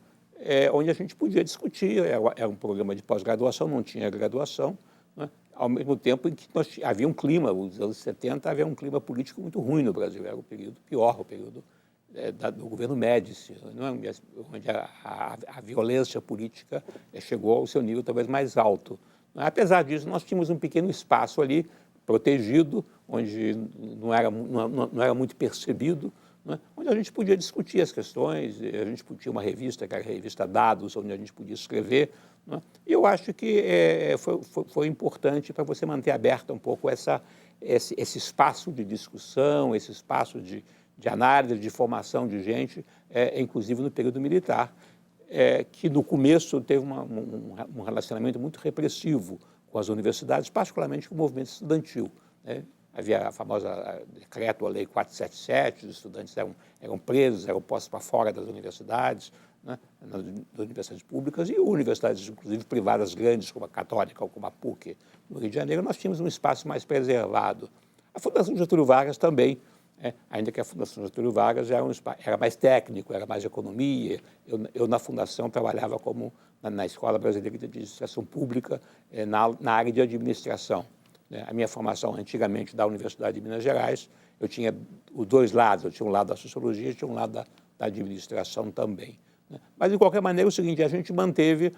onde a gente podia discutir, era um programa de pós-graduação, não tinha graduação, né? Ao mesmo tempo em que havia um clima, nos anos 70 havia um clima político muito ruim no Brasil, era o período pior, o período do governo Médici, onde a violência política chegou ao seu nível talvez mais alto. Apesar disso, nós tínhamos um pequeno espaço ali, protegido, onde não era muito percebido, né? Onde a gente podia discutir as questões, a gente tinha uma revista, que era a revista Dados, onde a gente podia escrever. Né? E eu acho que foi importante para você manter aberto um pouco esse espaço de discussão, esse espaço de análise, de formação de gente, inclusive no período militar, que no começo teve um relacionamento muito repressivo com as universidades, particularmente com o movimento estudantil. Né? Havia a famosa decreto, a Lei 477, os estudantes eram presos, eram postos para fora das universidades, né? Das universidades públicas e universidades, inclusive, privadas grandes, como a Católica ou como a PUC, no Rio de Janeiro, nós tínhamos um espaço mais preservado. A Fundação Getúlio Vargas também, ainda que a Fundação Getúlio Vargas era mais técnico, era mais economia. Eu na Fundação, trabalhava na Escola Brasileira de Administração Pública, na área de administração. A minha formação, antigamente, da Universidade de Minas Gerais, eu tinha os dois lados, eu tinha um lado da sociologia e tinha um lado da administração também. Mas, de qualquer maneira, é o seguinte, a gente manteve,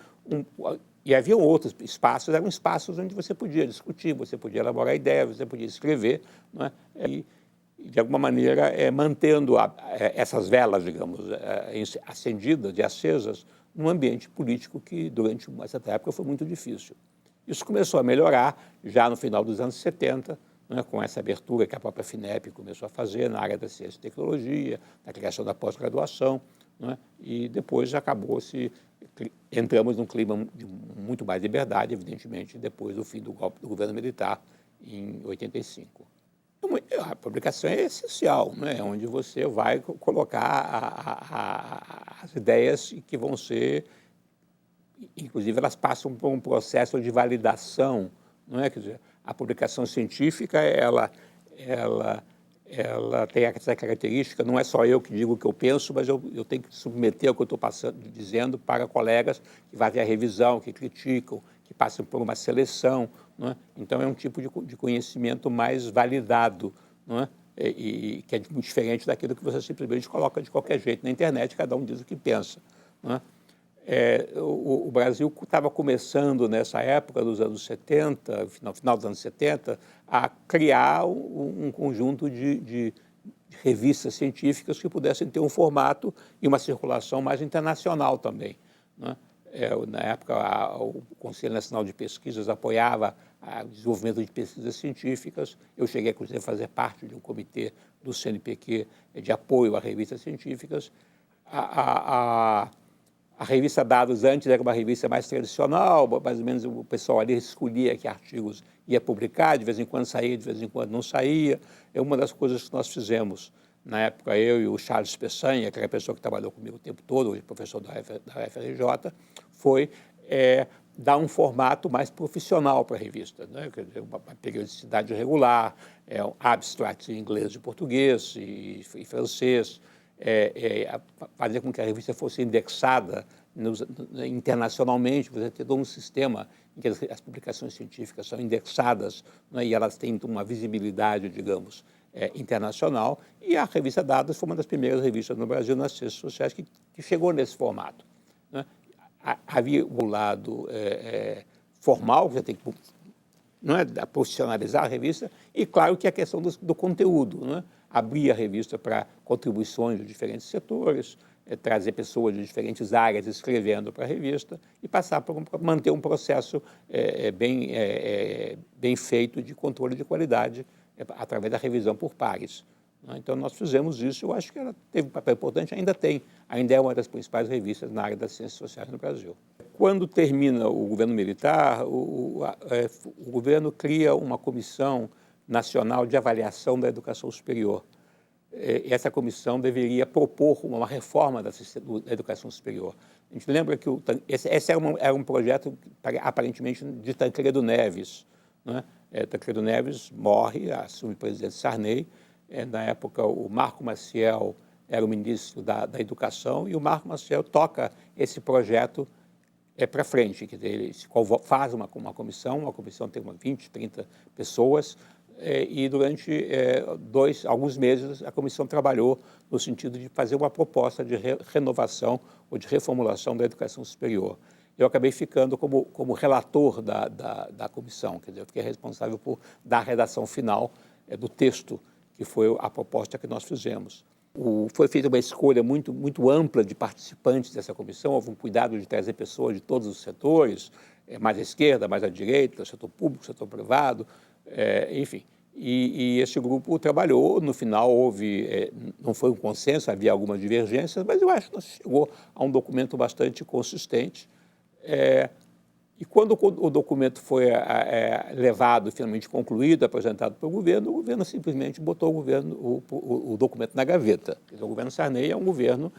e havia outros espaços, eram espaços onde você podia discutir, você podia elaborar ideias, você podia escrever, não é? E, de alguma maneira, mantendo essas velas, digamos, acendidas e acesas, num ambiente político que, durante uma certa época, foi muito difícil. Isso começou a melhorar já no final dos anos 70, né, com essa abertura que a própria FINEP começou a fazer na área da ciência e tecnologia, na criação da pós-graduação, né, e depois entramos num clima de muito mais liberdade, evidentemente, depois do fim do golpe do governo militar, em 85. A publicação é essencial, né, onde você vai colocar as ideias que vão ser... Inclusive, elas passam por um processo de validação, não é? Quer dizer, a publicação científica, ela tem essa característica, não é só eu que digo o que eu penso, mas eu tenho que submeter o que eu estou dizendo para colegas que fazem a revisão, que criticam, que passam por uma seleção, não é? Então, é um tipo de conhecimento mais validado, não é? e que é muito diferente daquilo que você simplesmente coloca de qualquer jeito na internet, cada um diz o que pensa, né? O Brasil estava começando, nessa época dos anos 70, final dos anos 70, a criar um conjunto de revistas científicas que pudessem ter um formato e uma circulação mais internacional também, né? Na época, o Conselho Nacional de Pesquisas apoiava o desenvolvimento de pesquisas científicas. Eu cheguei, inclusive, a fazer parte de um comitê do CNPq de apoio a revistas científicas. A revista Dados antes era uma revista mais tradicional, mais ou menos o pessoal ali escolhia que artigos ia publicar, de vez em quando saía, de vez em quando não saía. É uma das coisas que nós fizemos. Na época, eu e o Charles Peçanha, que era a pessoa que trabalhou comigo o tempo todo, hoje professor da UFRJ, foi dar um formato mais profissional para a revista, né? Quer dizer, uma periodicidade regular, abstracts em inglês e português e francês, fazer com que a revista fosse indexada internacionalmente, você ter todo um sistema em que as publicações científicas são indexadas, né, e elas têm uma visibilidade, digamos, internacional, e a revista Dados foi uma das primeiras revistas no Brasil nas ciências sociais que chegou nesse formato, né? Havia o lado formal, que você tem que, não é, profissionalizar a revista, e claro que a questão do conteúdo, né? Abrir a revista para contribuições de diferentes setores, trazer pessoas de diferentes áreas escrevendo para a revista e passar para manter um processo bem feito de controle de qualidade através da revisão por pares, né? Então, nós fizemos isso. Eu acho que ela teve um papel importante, ainda é uma das principais revistas na área das ciências sociais no Brasil. Quando termina o governo militar, o governo cria uma comissão nacional de avaliação da educação superior. Essa comissão deveria propor uma reforma da educação superior. A gente lembra que esse era um projeto aparentemente de Tancredo Neves, né? Tancredo Neves morre, assume o presidente Sarney. Na época, o Marco Maciel era o ministro da Educação, e o Marco Maciel toca esse projeto para frente. Quer dizer, ele faz uma comissão, tem 20, 30 pessoas, e durante alguns meses a comissão trabalhou no sentido de fazer uma proposta de renovação ou de reformulação da educação superior. Eu acabei ficando como relator da comissão, quer dizer, eu fiquei responsável por dar a redação final do texto, que foi a proposta que nós fizemos. Foi feita uma escolha muito ampla de participantes dessa comissão, houve um cuidado de trazer pessoas de todos os setores, mais à esquerda, mais à direita, setor público, setor privado, enfim. E esse grupo trabalhou. No final não foi um consenso, havia algumas divergências, mas eu acho que nós chegou a um documento bastante consistente. E quando o documento foi levado, finalmente concluído, apresentado pelo governo, o governo simplesmente botou o documento na gaveta. O governo Sarney é um governo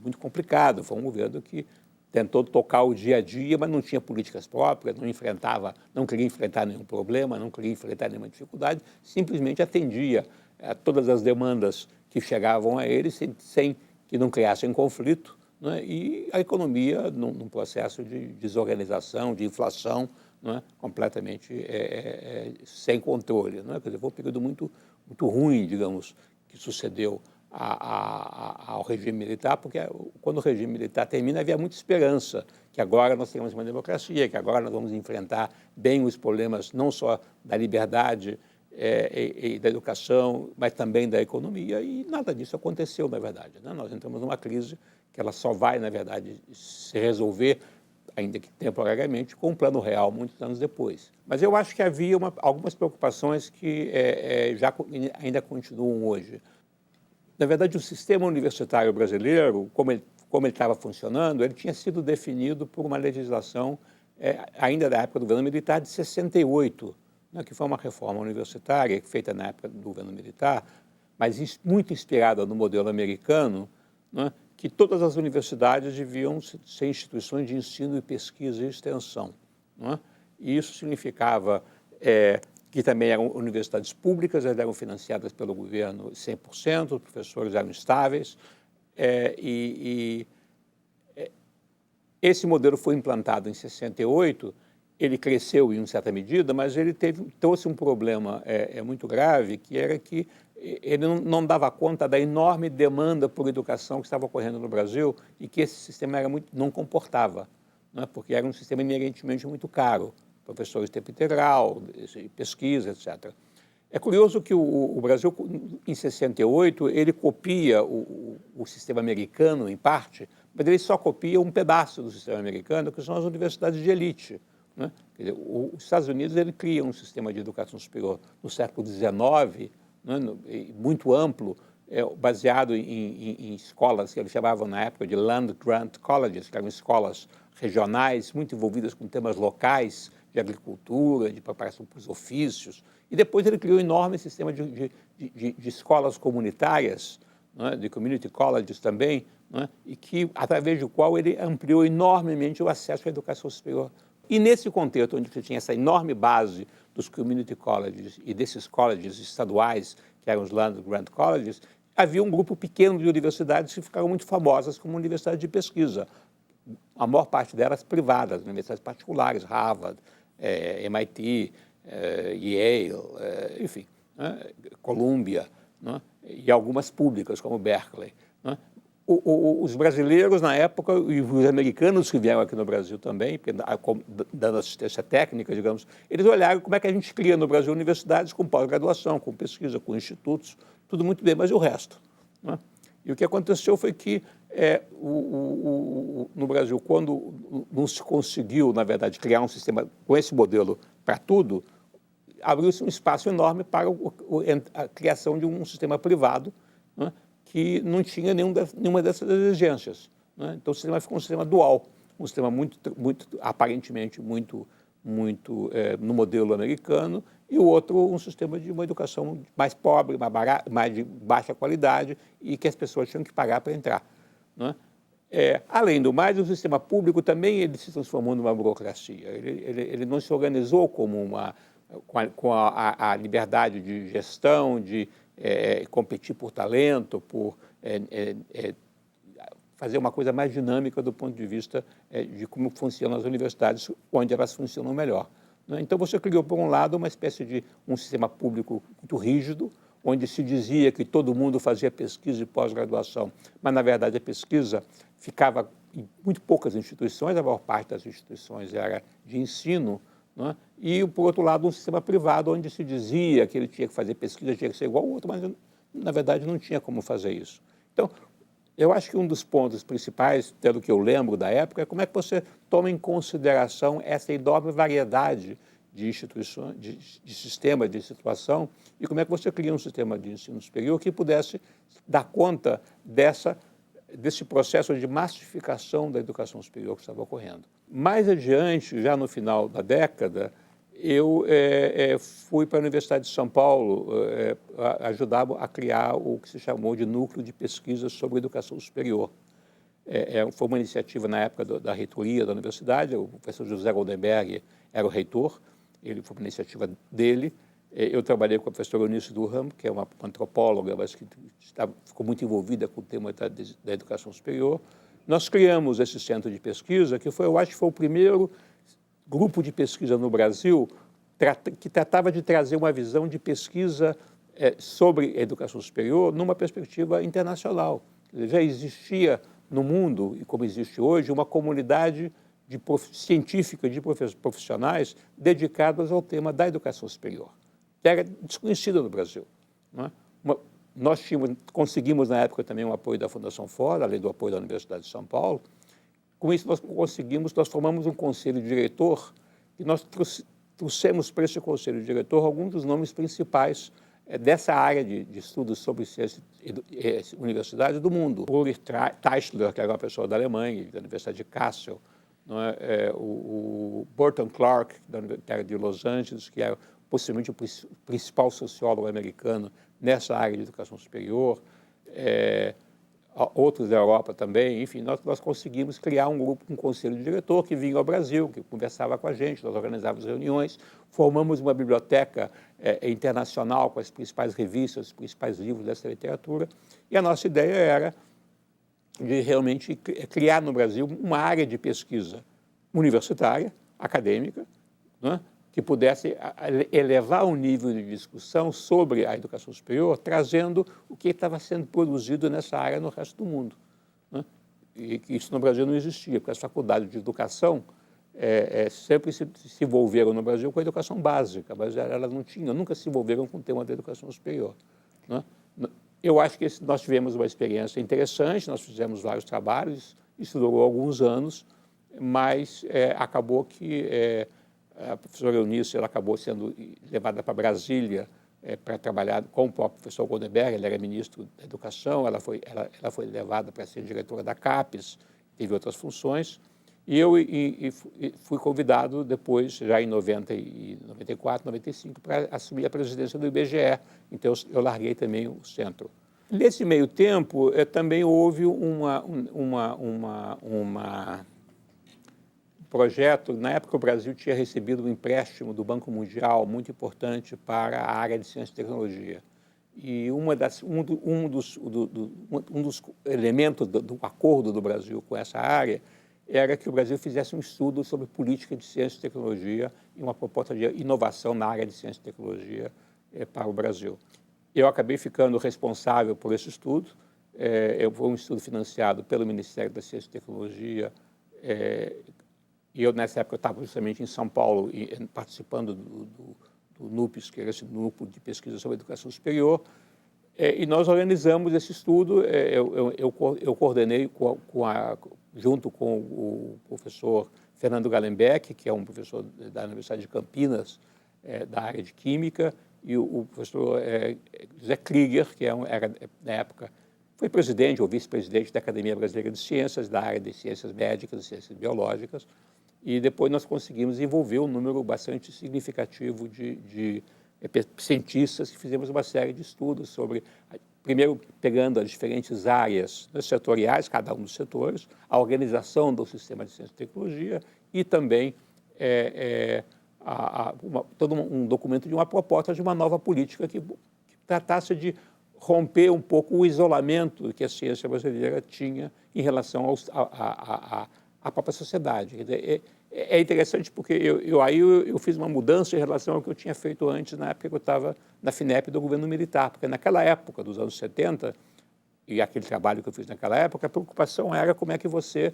muito complicado, foi um governo que tentou tocar o dia a dia, mas não tinha políticas próprias, não queria enfrentar nenhum problema, não queria enfrentar nenhuma dificuldade, simplesmente atendia a todas as demandas que chegavam a ele sem que não criassem conflito, né? E a economia num processo de desorganização, de inflação, né? Completamente sem controle, né? Quer dizer, foi um período muito ruim, digamos, que sucedeu ao regime militar, porque quando o regime militar termina, havia muita esperança que agora nós temos uma democracia, que agora nós vamos enfrentar bem os problemas não só da liberdade e da educação, mas também da economia, e nada disso aconteceu, na verdade, né? Nós entramos numa crise que ela só vai, na verdade, se resolver, ainda que temporariamente, com um plano real muitos anos depois. Mas eu acho que havia algumas preocupações que ainda continuam hoje. Na verdade, o sistema universitário brasileiro, como ele estava funcionando, ele tinha sido definido por uma legislação, ainda da época do governo militar, de 68, né, que foi uma reforma universitária feita na época do governo militar, mas muito inspirada no modelo americano, né, que todas as universidades deviam ser instituições de ensino e pesquisa e extensão, né? E isso significava que também eram universidades públicas, elas eram financiadas pelo governo 100%, os professores eram estáveis, esse modelo foi implantado em 68 ele cresceu em uma certa medida, mas ele trouxe um problema muito grave, que era que ele não dava conta da enorme demanda por educação que estava ocorrendo no Brasil e que esse sistema não comportava, né? Porque era um sistema inerentemente muito caro, professores de tempo integral, pesquisa, etc. É curioso que o Brasil, em 68, ele copia o sistema americano, em parte, mas ele só copia um pedaço do sistema americano, que são as universidades de elite, né? Quer dizer, os Estados Unidos ele cria um sistema de educação superior no século XIX, né, muito amplo, baseado em escolas que eles chamavam na época de Land Grant Colleges, que eram escolas regionais, muito envolvidas com temas locais, de agricultura, de preparação para os ofícios. E depois ele criou um enorme sistema de escolas comunitárias, né, de community colleges também, né, e que, através do qual ele ampliou enormemente o acesso à educação superior. E nesse contexto, onde você tinha essa enorme base dos community colleges e desses colleges estaduais, que eram os Land Grant Colleges, havia um grupo pequeno de universidades que ficaram muito famosas como universidades de pesquisa. A maior parte delas privadas, universidades particulares, Harvard, MIT, Yale, enfim, né, Columbia, né, e algumas públicas, como Berkeley, né. Os brasileiros, na época, e os americanos que vieram aqui no Brasil também, dando assistência técnica, digamos, eles olharam como é que a gente cria no Brasil universidades com pós-graduação, com pesquisa, com institutos, tudo muito bem, mas e o resto, né? E o que aconteceu foi que no Brasil, quando não se conseguiu, na verdade, criar um sistema com esse modelo para tudo, abriu-se um espaço enorme para a criação de um sistema privado, né, que não tinha nenhuma dessas exigências, né? Então o sistema ficou um sistema dual, um sistema aparentemente muito no modelo americano, e o outro um sistema de uma educação mais pobre, mais de baixa qualidade e que as pessoas tinham que pagar para entrar, né? Além do mais, o sistema público também ele se transformou numa burocracia. Ele não se organizou como com a liberdade de gestão, de competir por talento, por fazer uma coisa mais dinâmica do ponto de vista de como funcionam as universidades, onde elas funcionam melhor, né? Então você criou, por um lado, uma espécie de um sistema público muito rígido, onde se dizia que todo mundo fazia pesquisa e pós-graduação, mas, na verdade, a pesquisa ficava em muito poucas instituições, a maior parte das instituições era de ensino, né? E, por outro lado, um sistema privado, onde se dizia que ele tinha que fazer pesquisa, tinha que ser igual ao outro, mas, na verdade, não tinha como fazer isso. Então, eu acho que um dos pontos principais, pelo que eu lembro da época, é como é que você toma em consideração essa enorme variedade de instituições, de sistemas, de situação, e como é que você cria um sistema de ensino superior que pudesse dar conta desse processo de massificação da educação superior que estava ocorrendo. Mais adiante, já no final da década, eu fui para a Universidade de São Paulo ajudar a criar o que se chamou de Núcleo de Pesquisa sobre Educação Superior. Foi uma iniciativa na época da reitoria da universidade, o professor José Goldenberg era o reitor, ele foi uma iniciativa dele. Eu trabalhei com a professora Eunice Durham, que é uma antropóloga, mas que ficou muito envolvida com o tema da educação superior. Nós criamos esse centro de pesquisa, que eu acho que foi o primeiro grupo de pesquisa no Brasil que tratava de trazer uma visão de pesquisa sobre a educação superior numa perspectiva internacional. Já existia no mundo, e como existe hoje, uma comunidade científica de profissionais dedicadas ao tema da educação superior, que era desconhecida no Brasil, né? Nós conseguimos, na época, também o apoio da Fundação Ford, além do apoio da Universidade de São Paulo. Com isso, nós formamos um conselho diretor e nós trouxemos para esse conselho diretor alguns dos nomes principais dessa área de estudos sobre ciência e universidades do mundo. O Ulrich Teichler, que era uma pessoa da Alemanha, da Universidade de Kassel, não é? O Burton Clark, da Universidade de Los Angeles, que era possivelmente o principal sociólogo americano nessa área de educação superior, outros da Europa também. Enfim, nós conseguimos criar um conselho de diretor que vinha ao Brasil, que conversava com a gente, nós organizávamos reuniões, formamos uma biblioteca internacional com as principais revistas, os principais livros dessa literatura, e a nossa ideia era de realmente criar no Brasil uma área de pesquisa universitária, acadêmica, não é? Que pudesse elevar o nível de discussão sobre a educação superior, trazendo o que estava sendo produzido nessa área no resto do mundo, né? E que isso no Brasil não existia, porque as faculdades de educação sempre se envolveram no Brasil com a educação básica, mas elas nunca se envolveram com o tema da educação superior, né? Eu acho que nós tivemos uma experiência interessante, nós fizemos vários trabalhos, isso durou alguns anos, mas acabou que a professora Eunice, ela acabou sendo levada para Brasília para trabalhar com o próprio professor Goldenberg, ele era ministro da Educação, ela foi levada para ser diretora da CAPES, teve outras funções, e eu fui convidado depois, já em 94, 95, para assumir a presidência do IBGE, então eu larguei também o centro. Nesse meio tempo, também houve um projeto. Na época, o Brasil tinha recebido um empréstimo do Banco Mundial muito importante para a área de ciência e tecnologia. E um dos elementos do acordo do Brasil com essa área era que o Brasil fizesse um estudo sobre política de ciência e tecnologia e uma proposta de inovação na área de ciência e tecnologia para o Brasil. Eu acabei ficando responsável por esse estudo. Foi um estudo financiado pelo Ministério da Ciência e Tecnologia, e eu, nessa época, eu estava justamente em São Paulo, participando do NUPES, que era esse grupo de pesquisa sobre educação superior, e nós organizamos esse estudo. Eu coordenei junto com o professor Fernando Gallenbeck, que é um professor da Universidade de Campinas, da área de Química, e o professor José Krieger, que era, na época, foi presidente ou vice-presidente da Academia Brasileira de Ciências, da área de ciências médicas e ciências biológicas, e depois nós conseguimos envolver um número bastante significativo de cientistas, que fizemos uma série de estudos sobre, primeiro pegando as diferentes áreas setoriais, cada um dos setores, a organização do sistema de ciência e tecnologia e também todo um documento de uma proposta de uma nova política que tratasse de romper um pouco o isolamento que a ciência brasileira tinha em relação à própria sociedade. É interessante porque eu fiz uma mudança em relação ao que eu tinha feito antes, na época que eu estava na FINEP do governo militar, porque naquela época, dos anos 70, e aquele trabalho que eu fiz naquela época, a preocupação era como é que você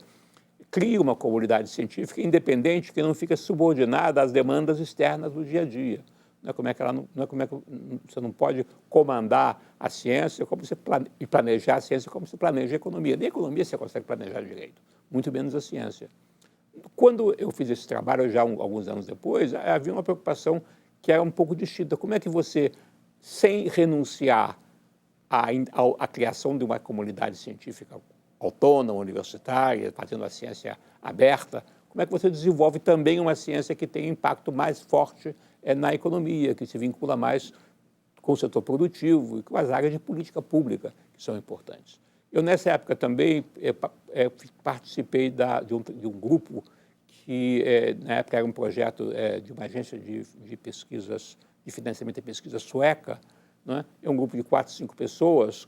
cria uma comunidade científica independente que não fica subordinada às demandas externas do dia a dia. Não é como é que você não pode comandar a ciência e planejar a ciência como se planeja a economia. Nem a economia você consegue planejar direito, muito menos a ciência. Quando eu fiz esse trabalho, já alguns anos depois, havia uma preocupação que era um pouco distinta. Como é que você, sem renunciar à criação de uma comunidade científica autônoma, universitária, fazendo a ciência aberta, como é que você desenvolve também uma ciência que tem impacto mais forte na economia, que se vincula mais com o setor produtivo e com as áreas de política pública, que são importantes. Eu, nessa época, também participei de um grupo que, na época, era um projeto de uma agência de pesquisas, de financiamento de pesquisa sueca, né? É um grupo de 4, 5 pessoas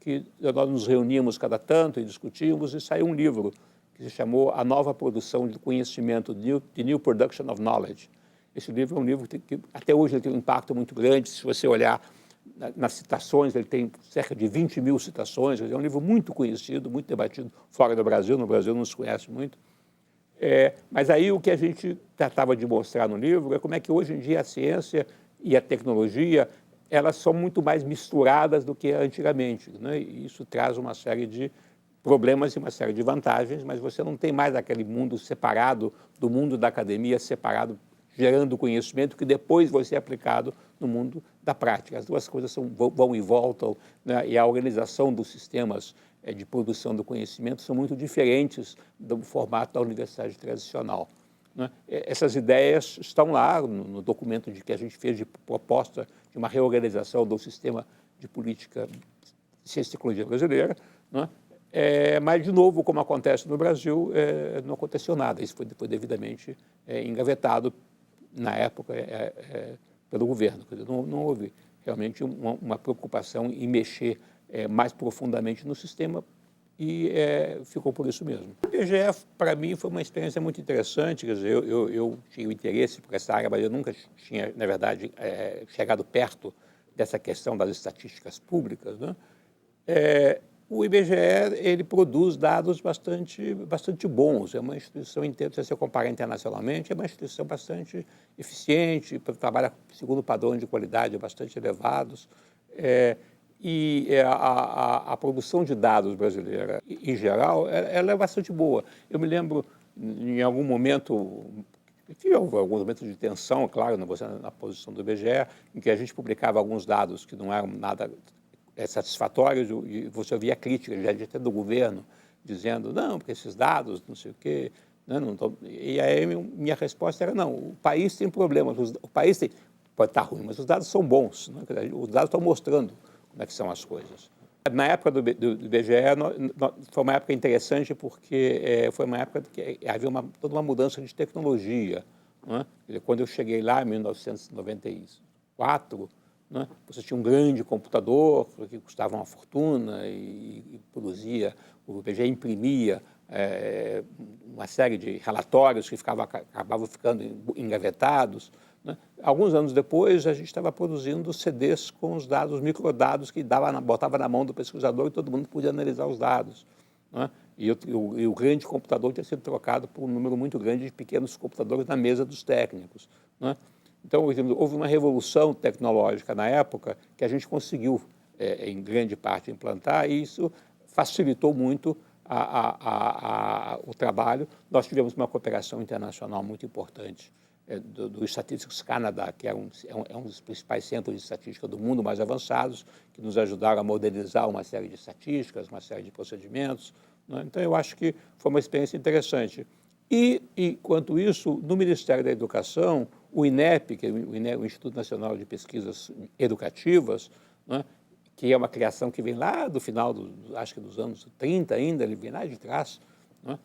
que nós nos reuníamos cada tanto e discutíamos, e saiu um livro que se chamou A Nova Produção de Conhecimento, The New Production of Knowledge. Esse livro é um livro que até hoje ele tem um impacto muito grande. Se você olhar nas citações, ele tem cerca de 20 mil citações. É um livro muito conhecido, muito debatido fora do Brasil. No Brasil não se conhece muito. Mas aí o que a gente tratava de mostrar no livro é como é que hoje em dia a ciência e a tecnologia elas são muito mais misturadas do que antigamente, né? E isso traz uma série de problemas e uma série de vantagens, mas você não tem mais aquele mundo separado do mundo da academia, separado, gerando conhecimento que depois vai ser aplicado no mundo da prática. As duas coisas vão e voltam, né? E a organização dos sistemas de produção do conhecimento são muito diferentes do formato da universidade tradicional, né? Essas ideias estão lá no documento que a gente fez de proposta de uma reorganização do sistema de política de ciência e tecnologia brasileira, né? Mas, de novo, como acontece no Brasil, não aconteceu nada. Isso foi devidamente engavetado, na época, pelo governo. Quer dizer, não houve realmente uma preocupação em mexer mais profundamente no sistema, e ficou por isso mesmo. O IBGE, para mim, foi uma experiência muito interessante. Quer dizer, eu tinha o interesse por essa área, mas eu nunca tinha, na verdade, chegado perto dessa questão das estatísticas públicas, né? O IBGE, ele produz dados bastante bons. É uma instituição, se você comparar internacionalmente, é uma instituição bastante eficiente, trabalha segundo padrões de qualidade bastante elevados. A produção de dados brasileira, em geral, ela é bastante boa. Eu me lembro, em algum momento, tive alguns momentos de tensão, claro, na posição do IBGE, em que a gente publicava alguns dados que não eram nada satisfatórios, e você ouvia críticas, já até do governo, dizendo, não, porque esses dados, não sei o quê, né, não tô... E aí minha resposta era, não, o país tem problemas, o país pode estar ruim, mas os dados são bons, né? Os dados estão mostrando como é que são as coisas. Na época do IBGE, foi uma época interessante porque foi uma época que havia toda uma mudança de tecnologia, né? Quando eu cheguei lá, em 1994, né, você tinha um grande computador que custava uma fortuna e produzia, o IBGE imprimia uma série de relatórios que acabavam ficando engavetados, né? Alguns anos depois, a gente estava produzindo CDs com os dados, microdados, que botava na mão do pesquisador e todo mundo podia analisar os dados, né? E o grande computador tinha sido trocado por um número muito grande de pequenos computadores na mesa dos técnicos, né? Então, houve uma revolução tecnológica na época que a gente conseguiu, em grande parte, implantar, e isso facilitou muito o trabalho. Nós tivemos uma cooperação internacional muito importante do Statistics Canada, que é um dos principais centros de estatística do mundo mais avançados, que nos ajudaram a modernizar uma série de estatísticas, uma série de procedimentos, né? Então, eu acho que foi uma experiência interessante. E, enquanto isso, no Ministério da Educação, o INEP, que é o Instituto Nacional de Pesquisas Educativas, né, que é uma criação que vem lá do final, acho que dos anos 30 ainda, ele vem lá de trás, né?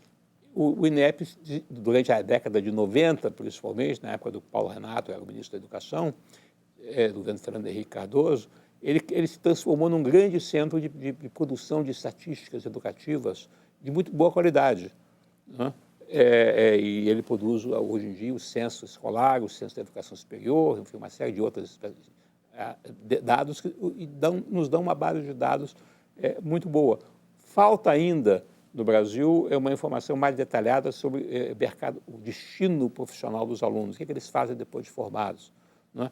O INEP, durante a década de 90, principalmente, na época do Paulo Renato, era o ministro da Educação, do governo Fernando Henrique Cardoso, ele se transformou num grande centro de produção de estatísticas educativas de muito boa qualidade, né? E ele produz, hoje em dia, o censo escolar, o censo da educação superior, enfim, uma série de outros dados que nos dão uma base de dados muito boa. Falta ainda, no Brasil, uma informação mais detalhada sobre o destino profissional dos alunos, o que eles fazem depois de formados, né?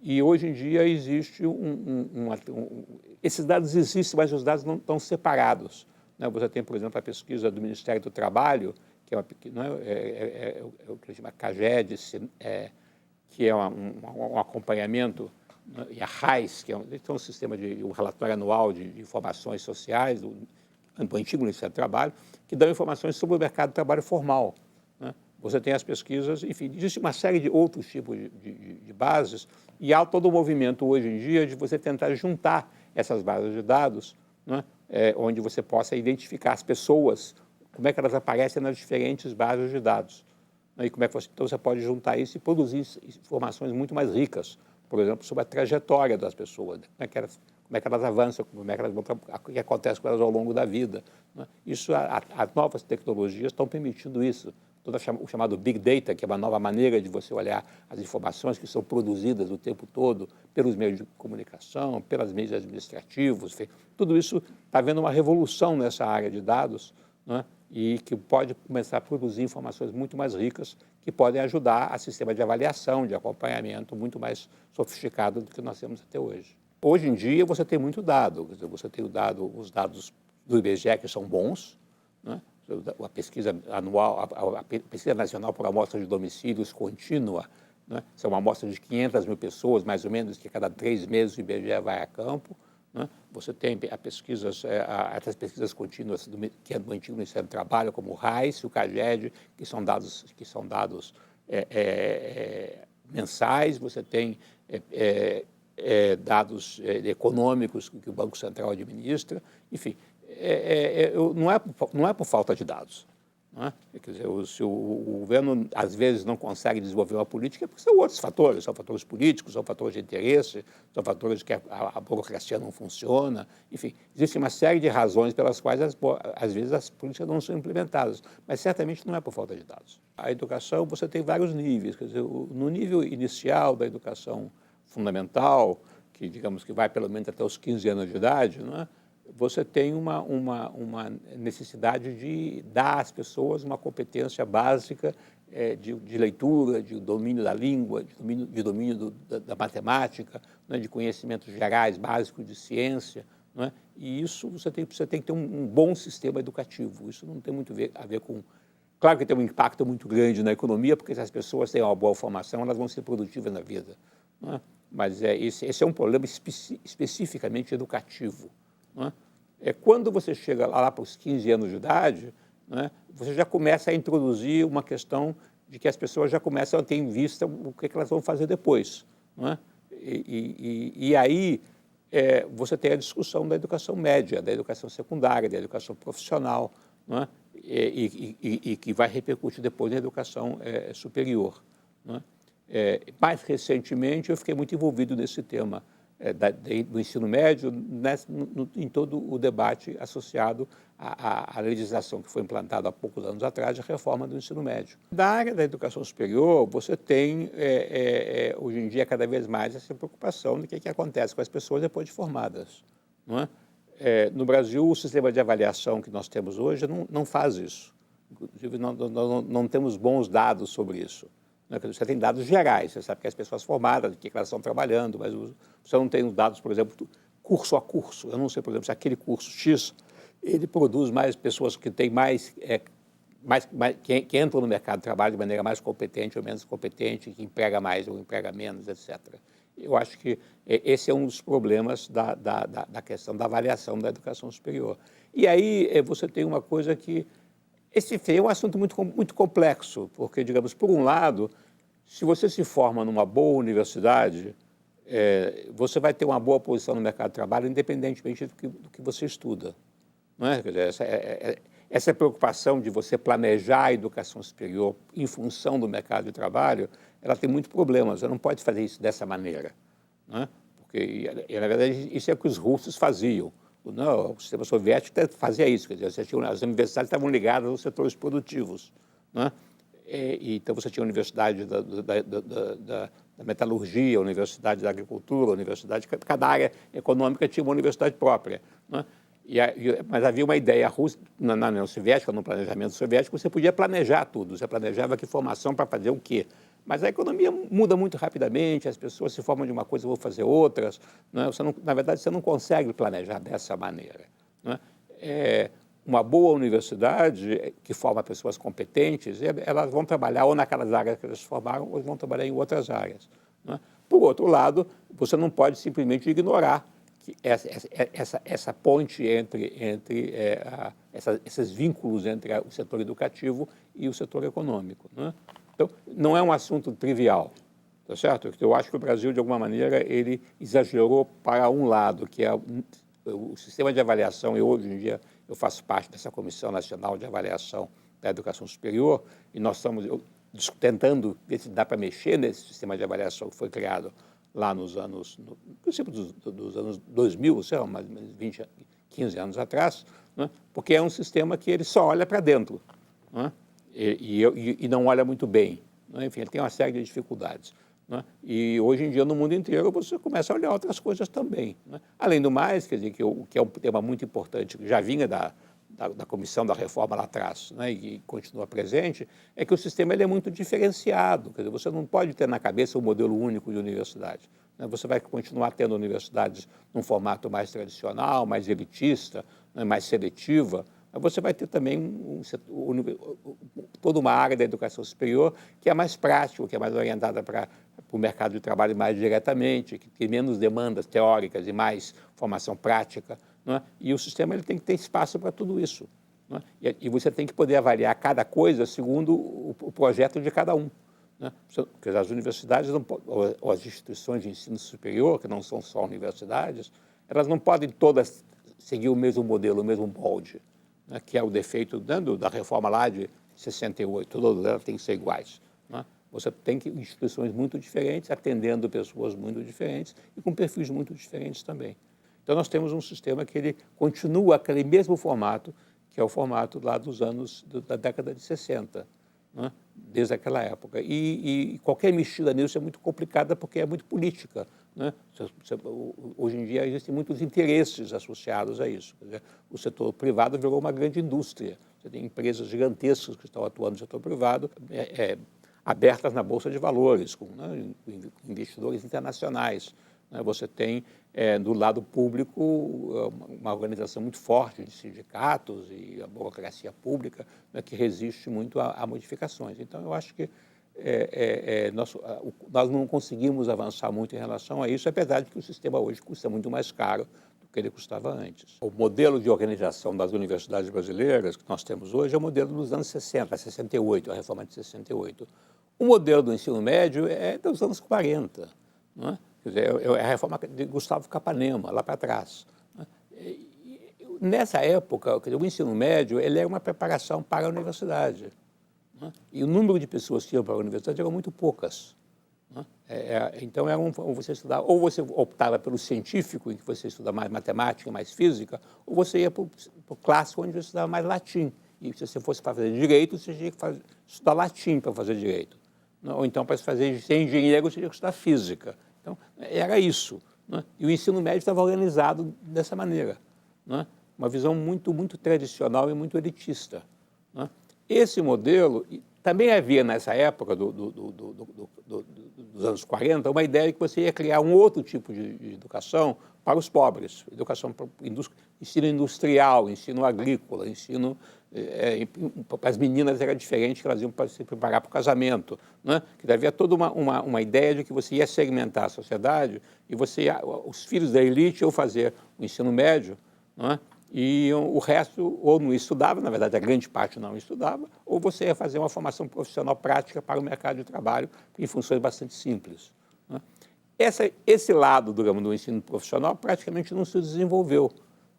E hoje em dia existe esses dados existem, mas os dados não estão separados, né? Você tem, por exemplo, a pesquisa do Ministério do Trabalho, que é o que chama CAGED, que é um acompanhamento, né? E a RAIS, que é um sistema um relatório anual de informações sociais do antigo Ministério do Trabalho, que dão informações sobre o mercado de trabalho formal, né? Você tem as pesquisas, enfim, existe uma série de outros tipos de bases, e há todo o movimento hoje em dia de você tentar juntar essas bases de dados, né? Onde você possa identificar as pessoas, como é que elas aparecem nas diferentes bases de dados, né? E como é que então você pode juntar isso e produzir informações muito mais ricas, por exemplo, sobre a trajetória das pessoas, como é que elas avançam, o que acontece com elas ao longo da vida, né? As novas tecnologias estão permitindo isso. O chamado Big Data, que é uma nova maneira de você olhar as informações que são produzidas o tempo todo pelos meios de comunicação, pelos meios administrativos, enfim, tudo isso está havendo uma revolução nessa área de dados, né? E que pode começar a produzir informações muito mais ricas que podem ajudar a sistema de avaliação, de acompanhamento muito mais sofisticado do que nós temos até hoje. Hoje em dia você tem muito dado, quer dizer, você tem os dados do IBGE que são bons, né? A pesquisa anual, a pesquisa nacional por amostra de domicílios contínua, né? São uma amostra de 500 mil pessoas, mais ou menos, que a cada 3 meses o IBGE vai a campo, né? Você tem essas pesquisas contínuas que é do antigo Ministério do Trabalho, como o RAIS, o CAGED, que são dados mensais. Você tem dados econômicos que o Banco Central administra, enfim. Não é por falta de dados. Não é? Quer dizer, se o governo, às vezes, não consegue desenvolver uma política, é porque são outros fatores, são fatores políticos, são fatores de interesse, são fatores que a burocracia não funciona, enfim, existe uma série de razões pelas quais, às vezes, as políticas não são implementadas, mas certamente não é por falta de dados. A educação, você tem vários níveis, quer dizer, no nível inicial da educação fundamental, que, digamos, que vai pelo menos até os 15 anos de idade, não é? Você tem uma necessidade de dar às pessoas uma competência básica de leitura, de domínio da língua, de domínio da matemática, né, de conhecimentos gerais básicos de ciência. Não é? E isso você tem que ter um bom sistema educativo. Isso não tem muito a ver com... Claro que tem um impacto muito grande na economia, porque se as pessoas têm uma boa formação, elas vão ser produtivas na vida. Não é? Mas esse é um problema especificamente educativo. Não é? Quando você chega lá para os 15 anos de idade, não é? Você já começa a introduzir uma questão de que as pessoas já começam a ter em vista o que elas vão fazer depois. Não é? E aí você tem a discussão da educação média, da educação secundária, da educação profissional, não é? E que vai repercutir depois na educação superior. Não é? Mais recentemente, eu fiquei muito envolvido nesse tema do ensino médio, em todo o debate associado à legislação que foi implantada há poucos anos atrás, a reforma do ensino médio. Da área da educação superior, você tem, hoje em dia, cada vez mais essa preocupação do que acontece com as pessoas depois de formadas. Não é? No Brasil, o sistema de avaliação que nós temos hoje não faz isso. Inclusive, não temos bons dados sobre isso. Você tem dados gerais, você sabe que as pessoas formadas, de que elas estão trabalhando, mas você não tem os dados, por exemplo, curso a curso. Eu não sei, por exemplo, se aquele curso X, ele produz mais pessoas que têm que entram no mercado de trabalho de maneira mais competente ou menos competente, que emprega mais ou emprega menos, etc. Eu acho que esse é um dos problemas da questão da avaliação da educação superior. E aí você tem uma coisa que... Esse é um assunto muito complexo, porque, digamos, por um lado, se você se forma numa boa universidade, você vai ter uma boa posição no mercado de trabalho, independentemente do que você estuda. Não é? Quer dizer, essa preocupação de você planejar a educação superior em função do mercado de trabalho, ela tem muitos problemas. Você não pode fazer isso dessa maneira. Não é? Porque, na verdade, isso é o que os russos faziam. Não, o sistema soviético fazia isso, quer dizer, as universidades estavam ligadas aos setores produtivos. Né? Então, você tinha a universidade da metalurgia, a universidade da agricultura, a universidade... Cada área econômica tinha uma universidade própria. Né? Mas havia uma ideia russa, na União Soviética, no planejamento soviético, você podia planejar tudo, você planejava que formação para fazer o quê. Mas a economia muda muito rapidamente, as pessoas se formam de uma coisa e vão fazer outras. Não é? Na verdade, você não consegue planejar dessa maneira. Não é? Uma boa universidade que forma pessoas competentes, elas vão trabalhar ou naquelas áreas que elas se formaram ou vão trabalhar em outras áreas. Não é? Por outro lado, você não pode simplesmente ignorar que essa ponte esses vínculos entre o setor educativo e o setor econômico. Não é? Então, não é um assunto trivial, tá certo? Eu acho que o Brasil, de alguma maneira, ele exagerou para um lado, que é o sistema de avaliação. Hoje em dia, eu faço parte dessa Comissão Nacional de Avaliação da Educação Superior, e nós estamos tentando ver se dá para mexer nesse sistema de avaliação que foi criado lá no princípio dos anos 2000, sei lá, mais ou menos 15 anos atrás, né? Porque é um sistema que ele só olha para dentro, né? E não olha muito bem. Né? Enfim, ele tem uma série de dificuldades. Né? E hoje em dia, no mundo inteiro, você começa a olhar outras coisas também. Né? Além do mais, quer dizer, que é um tema muito importante, que já vinha da comissão da reforma lá atrás, né, e continua presente, é que o sistema ele é muito diferenciado. Quer dizer, você não pode ter na cabeça um modelo único de universidade. Né? Você vai continuar tendo universidades num formato mais tradicional, mais elitista, né, mais seletiva. Mas você vai ter também toda uma área da educação superior que é mais prática, que é mais orientada para o mercado de trabalho mais diretamente, que tem menos demandas teóricas e mais formação prática. Não é? E o sistema ele tem que ter espaço para tudo isso. Não é? E você tem que poder avaliar cada coisa segundo o projeto de cada um. Né? Porque as universidades ou as instituições de ensino superior, que não são só universidades, elas não podem todas seguir o mesmo modelo, o mesmo molde, né? Que é o defeito da reforma lá de 68, todas elas têm que ser iguais. Né? Você tem instituições muito diferentes, atendendo pessoas muito diferentes e com perfis muito diferentes também. Então, nós temos um sistema que ele continua aquele mesmo formato, que é o formato lá dos anos, da década de 60, né? Desde aquela época. E qualquer mexida nisso é muito complicada porque é muito política. Né? Hoje em dia existem muitos interesses associados a isso. Quer dizer, o setor privado virou uma grande indústria. Você tem empresas gigantescas que estão atuando no setor privado, abertas na Bolsa de Valores, com, né, investidores internacionais. Né? Você tem, do lado público, uma organização muito forte de sindicatos e a burocracia pública, né, que resiste muito a modificações. Então, eu acho que nós não conseguimos avançar muito em relação a isso, apesar de que o sistema hoje custa muito mais caro do que ele custava antes. O modelo de organização das universidades brasileiras que nós temos hoje é o modelo dos anos 60, 68, a reforma de 68. O modelo do ensino médio é dos anos 40, não é? Quer dizer, é a reforma de Gustavo Capanema, lá para trás. Nessa época, o ensino médio ele era uma preparação para a universidade. Né? E o número de pessoas que iam para a universidade eram muito poucas. Né? Então, você estudava, ou você optava pelo científico, em que você estudava mais matemática, mais física, ou você ia para o clássico, onde você estudava mais latim. E se você fosse para fazer direito, você tinha que estudar latim para fazer direito. Ou então, para ser engenheiro, você tinha que estudar física. Então, era isso. Né? E o ensino médio estava organizado dessa maneira. Né? Uma visão muito, muito tradicional e muito elitista. Né? Esse modelo, também havia nessa época dos anos 40, uma ideia de que você ia criar um outro tipo de educação para os pobres. Educação para ensino industrial, ensino agrícola, ensino... para as meninas era diferente, que elas iam para se preparar para o casamento. Né? Que havia toda uma ideia de que você ia segmentar a sociedade e os filhos da elite iam fazer o ensino médio, né? E o resto ou não estudava, na verdade a grande parte não estudava, ou você ia fazer uma formação profissional prática para o mercado de trabalho em funções bastante simples. Né? Esse lado, digamos, do ensino profissional praticamente não se desenvolveu.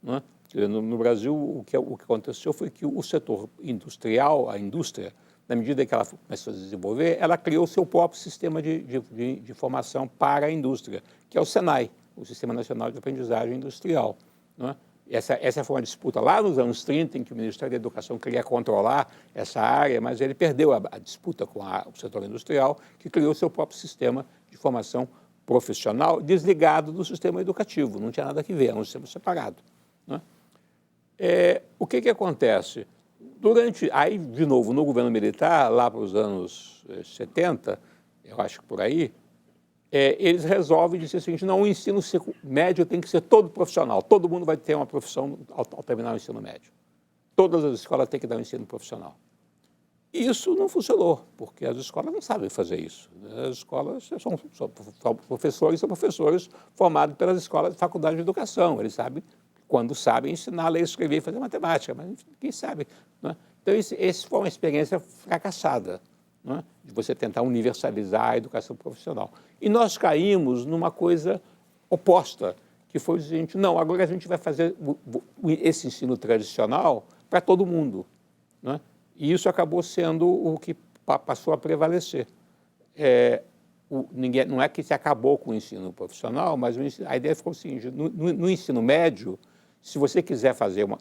Né? No Brasil, o que aconteceu foi que o setor industrial, a indústria, na medida que ela começou a se desenvolver, ela criou o seu próprio sistema de formação para a indústria, que é o SENAI, o Sistema Nacional de Aprendizagem Industrial. Né? Essa foi uma disputa lá nos anos 30, em que o Ministério da Educação queria controlar essa área, mas ele perdeu a disputa com o setor industrial, que criou o seu próprio sistema de formação profissional, desligado do sistema educativo, não tinha nada a ver, era um sistema separado. Né? O que acontece? Aí, de novo, no governo militar, lá para os anos 70, eu acho que por aí, eles resolvem dizer o seguinte: não, o ensino médio tem que ser todo profissional, todo mundo vai ter uma profissão ao terminar o ensino médio. Todas as escolas têm que dar um ensino profissional. Isso não funcionou, porque as escolas não sabem fazer isso. As escolas são professores formados pelas escolas de faculdade de educação. Eles sabem, quando sabem, ensinar a ler, escrever e fazer matemática, mas ninguém sabe. Né? Então, essa foi uma experiência fracassada, né? De você tentar universalizar a educação profissional. E nós caímos numa coisa oposta, que foi o seguinte: não, agora a gente vai fazer esse ensino tradicional para todo mundo. Né? E isso acabou sendo o que passou a prevalecer. Não é que se acabou com o ensino profissional, mas a ideia ficou o seguinte: no ensino médio, se você quiser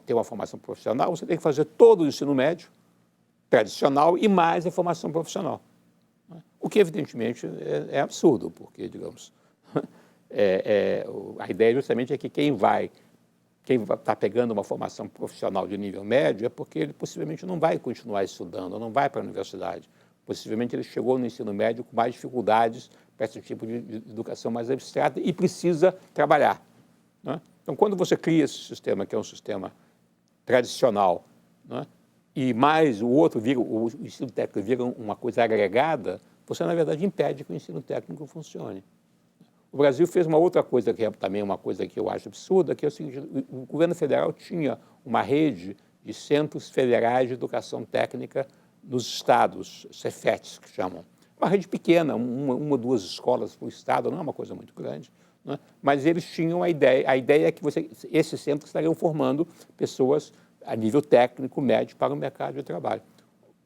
ter uma formação profissional, você tem que fazer todo o ensino médio tradicional e mais a formação profissional. O que, evidentemente, é absurdo, porque, digamos, a ideia justamente é que quem está pegando uma formação profissional de nível médio é porque ele possivelmente não vai continuar estudando, não vai para a universidade. Possivelmente ele chegou no ensino médio com mais dificuldades para esse tipo de educação mais abstrata e precisa trabalhar. Né? Então, quando você cria esse sistema, que é um sistema tradicional, né, e mais o outro o ensino técnico vira uma coisa agregada, você, na verdade, impede que o ensino técnico funcione. O Brasil fez uma outra coisa, que é também uma coisa que eu acho absurda, que é o seguinte: o governo federal tinha uma rede de centros federais de educação técnica nos estados, CEFETs, que chamam. Uma rede pequena, uma ou duas escolas por estado, não é uma coisa muito grande, né? Mas eles tinham a ideia é que esses centros estariam formando pessoas a nível técnico médio para o mercado de trabalho.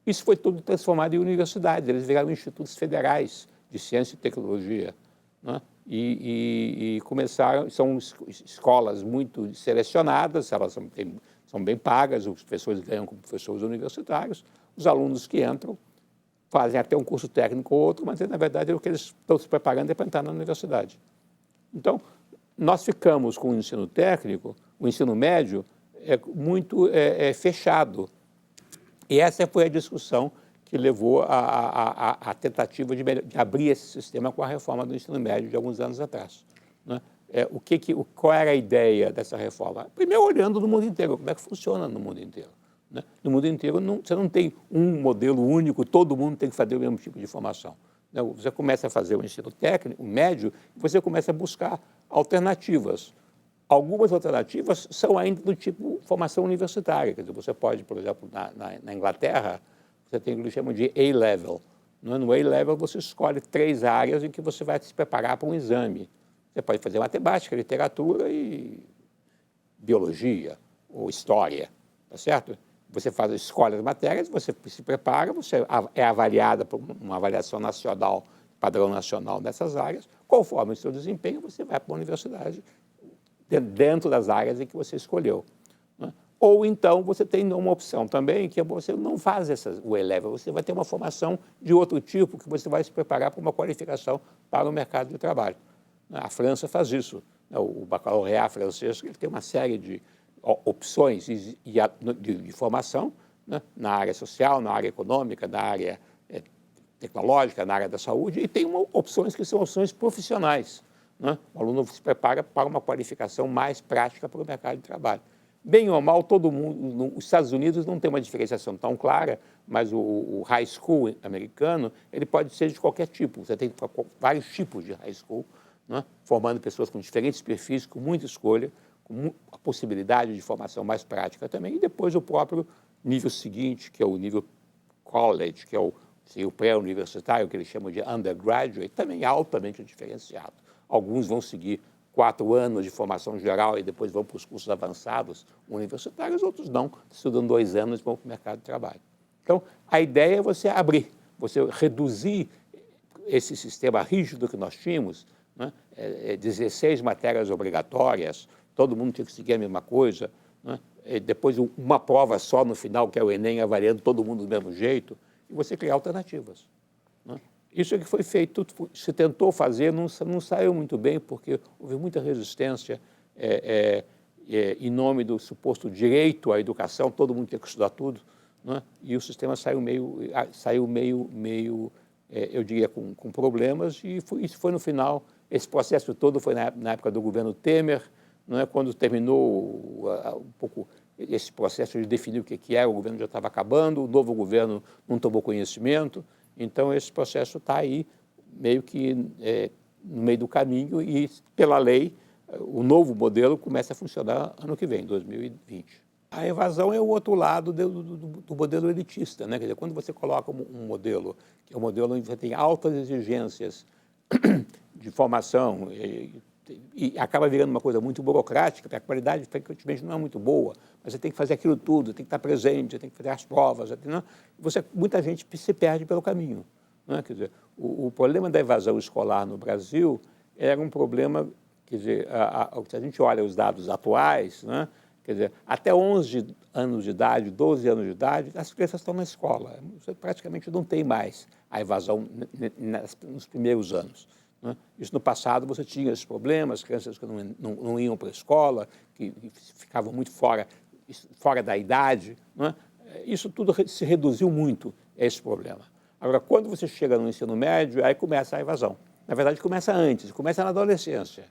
Isso foi tudo transformado em universidades, eles viraram institutos federais de ciência e tecnologia, né? E começaram, são escolas muito selecionadas, elas são bem pagas, os professores ganham como professores universitários, os alunos que entram fazem até um curso técnico ou outro, mas na verdade o que eles estão se preparando é para entrar na universidade. Então, nós ficamos com o ensino técnico, o ensino médio, muito fechado. E essa foi a discussão que levou à tentativa de abrir esse sistema com a reforma do ensino médio de alguns anos atrás, né? Qual era a ideia dessa reforma? Primeiro, olhando no mundo inteiro, como é que funciona no mundo inteiro, né? No mundo inteiro, você não tem um modelo único, todo mundo tem que fazer o mesmo tipo de formação, né? Você começa a fazer o ensino técnico, o médio, e você começa a buscar alternativas. Algumas alternativas são ainda do tipo formação universitária. Quer dizer, você pode, por exemplo, na Inglaterra, você tem o que eles chamam de A-Level. No A-Level, você escolhe 3 áreas em que você vai se preparar para um exame. Você pode fazer matemática, literatura e biologia ou história, tá certo? Você escolhe as matérias, você se prepara, você é avaliada por uma avaliação nacional, padrão nacional dessas áreas. Conforme o seu desempenho, você vai para a universidade dentro das áreas em que você escolheu, né? Ou então você tem uma opção também, que você não faz o A-Level, você vai ter uma formação de outro tipo, que você vai se preparar para uma qualificação para o mercado de trabalho. A França faz isso, né? O baccalaureat francês ele tem uma série de opções de formação, né? Na área social, na área econômica, na área tecnológica, na área da saúde, e tem opções que são opções profissionais, né? O aluno se prepara para uma qualificação mais prática para o mercado de trabalho. Bem ou mal, todo mundo, os Estados Unidos não tem uma diferenciação tão clara, mas o high school americano, ele pode ser de qualquer tipo. Você tem vários tipos de high school, né? Formando pessoas com diferentes perfis, com muita escolha, com a possibilidade de formação mais prática também, e depois o próprio nível seguinte, que é o nível college, que é o pré-universitário, que eles chamam de undergraduate, também altamente diferenciado. Alguns vão seguir 4 anos de formação geral e depois vão para os cursos avançados universitários, outros não, estudam 2 anos e vão para o mercado de trabalho. Então, a ideia é você abrir, você reduzir esse sistema rígido que nós tínhamos, né? 16 matérias obrigatórias, todo mundo tinha que seguir a mesma coisa, né? Depois uma prova só no final, que é o Enem, avaliando todo mundo do mesmo jeito, e você criar alternativas, né? Isso é que foi feito, se tentou fazer, não saiu muito bem, porque houve muita resistência em nome do suposto direito à educação, todo mundo tinha que estudar tudo, né? E o sistema saiu meio eu diria, com problemas, e isso foi no final, esse processo todo foi na época do governo Temer, não é? Quando terminou um pouco esse processo de definir o que era, o governo já estava acabando, o novo governo não tomou conhecimento. Então, esse processo está aí, meio que no meio do caminho, e, pela lei, o novo modelo começa a funcionar ano que vem, 2020. A evasão é o outro lado do modelo elitista, né? Quer dizer, quando você coloca um modelo, que é um modelo onde você tem altas exigências de formação, e acaba virando uma coisa muito burocrática, porque a qualidade, frequentemente, não é muito boa, mas você tem que fazer aquilo tudo, tem que estar presente, tem que fazer as provas, né? Muita gente se perde pelo caminho, né? Quer dizer, o problema da evasão escolar no Brasil era um problema, quer dizer, se a gente olha os dados atuais, né? Quer dizer, até 11 anos de idade, 12 anos de idade, as crianças estão na escola. Você praticamente não tem mais a evasão nos primeiros anos, né? Isso no passado você tinha esses problemas, crianças que não iam para a escola, que ficavam muito fora da idade, né? Isso tudo se reduziu muito a esse problema. Agora, quando você chega no ensino médio, aí começa a evasão. Na verdade, começa antes, começa na adolescência,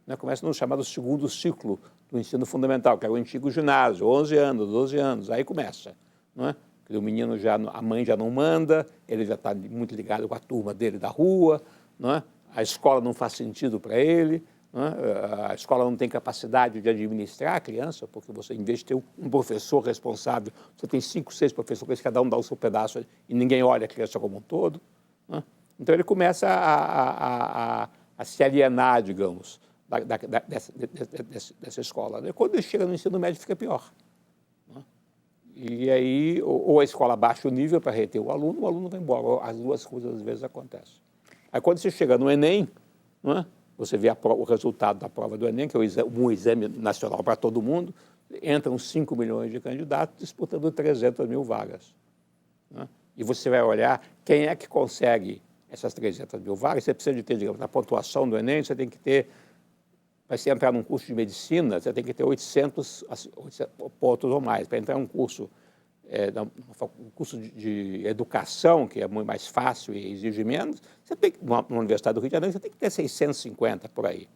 né? Começa no chamado segundo ciclo do ensino fundamental, que é o antigo ginásio, 11 anos, 12 anos, aí começa, não é? O menino a mãe já não manda, ele já está muito ligado com a turma dele da rua, não é? A escola não faz sentido para ele, não é? A escola não tem capacidade de administrar a criança, porque você, em vez de ter um professor responsável, você tem 5, 6 professores, cada um dá o seu pedaço e ninguém olha a criança como um todo, não é? Então ele começa a se alienar, digamos, dessa escola. Quando ele chega no ensino médio, fica pior, não é? E aí, ou a escola baixa o nível para reter o aluno vai embora. As duas coisas às vezes acontecem. Aí quando você chega no Enem, não é? Você vê o resultado da prova do Enem, que é um exame nacional para todo mundo, entram 5 milhões de candidatos disputando 300 mil vagas. Não é? E você vai olhar quem é que consegue essas 300 mil vagas. Você precisa de ter, digamos, na pontuação do Enem, você tem que ter, para você entrar num curso de medicina, você tem que ter 800 pontos ou mais. Para entrar num curso, um curso de educação, que é muito mais fácil e exige menos, você tem que, numa Universidade do Rio de Janeiro, você tem que ter 650 por aí.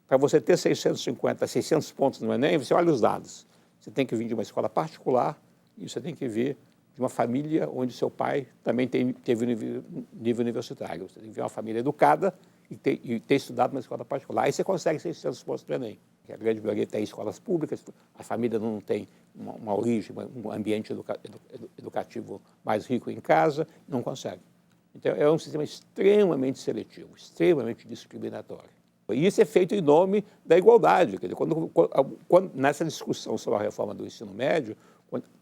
Para você ter 600 pontos no Enem, você olha os dados. Você tem que vir de uma escola particular e você tem que vir de uma família onde seu pai também teve nível universitário. Você tem que vir de uma família educada e ter estudado numa escola particular. Aí você consegue 600 pontos no Enem. A grande maioria tem escolas públicas, a família não tem uma origem, um ambiente educativo mais rico em casa, não consegue. Então, é um sistema extremamente seletivo, extremamente discriminatório. E isso é feito em nome da igualdade. Quer dizer, nessa discussão sobre a reforma do ensino médio,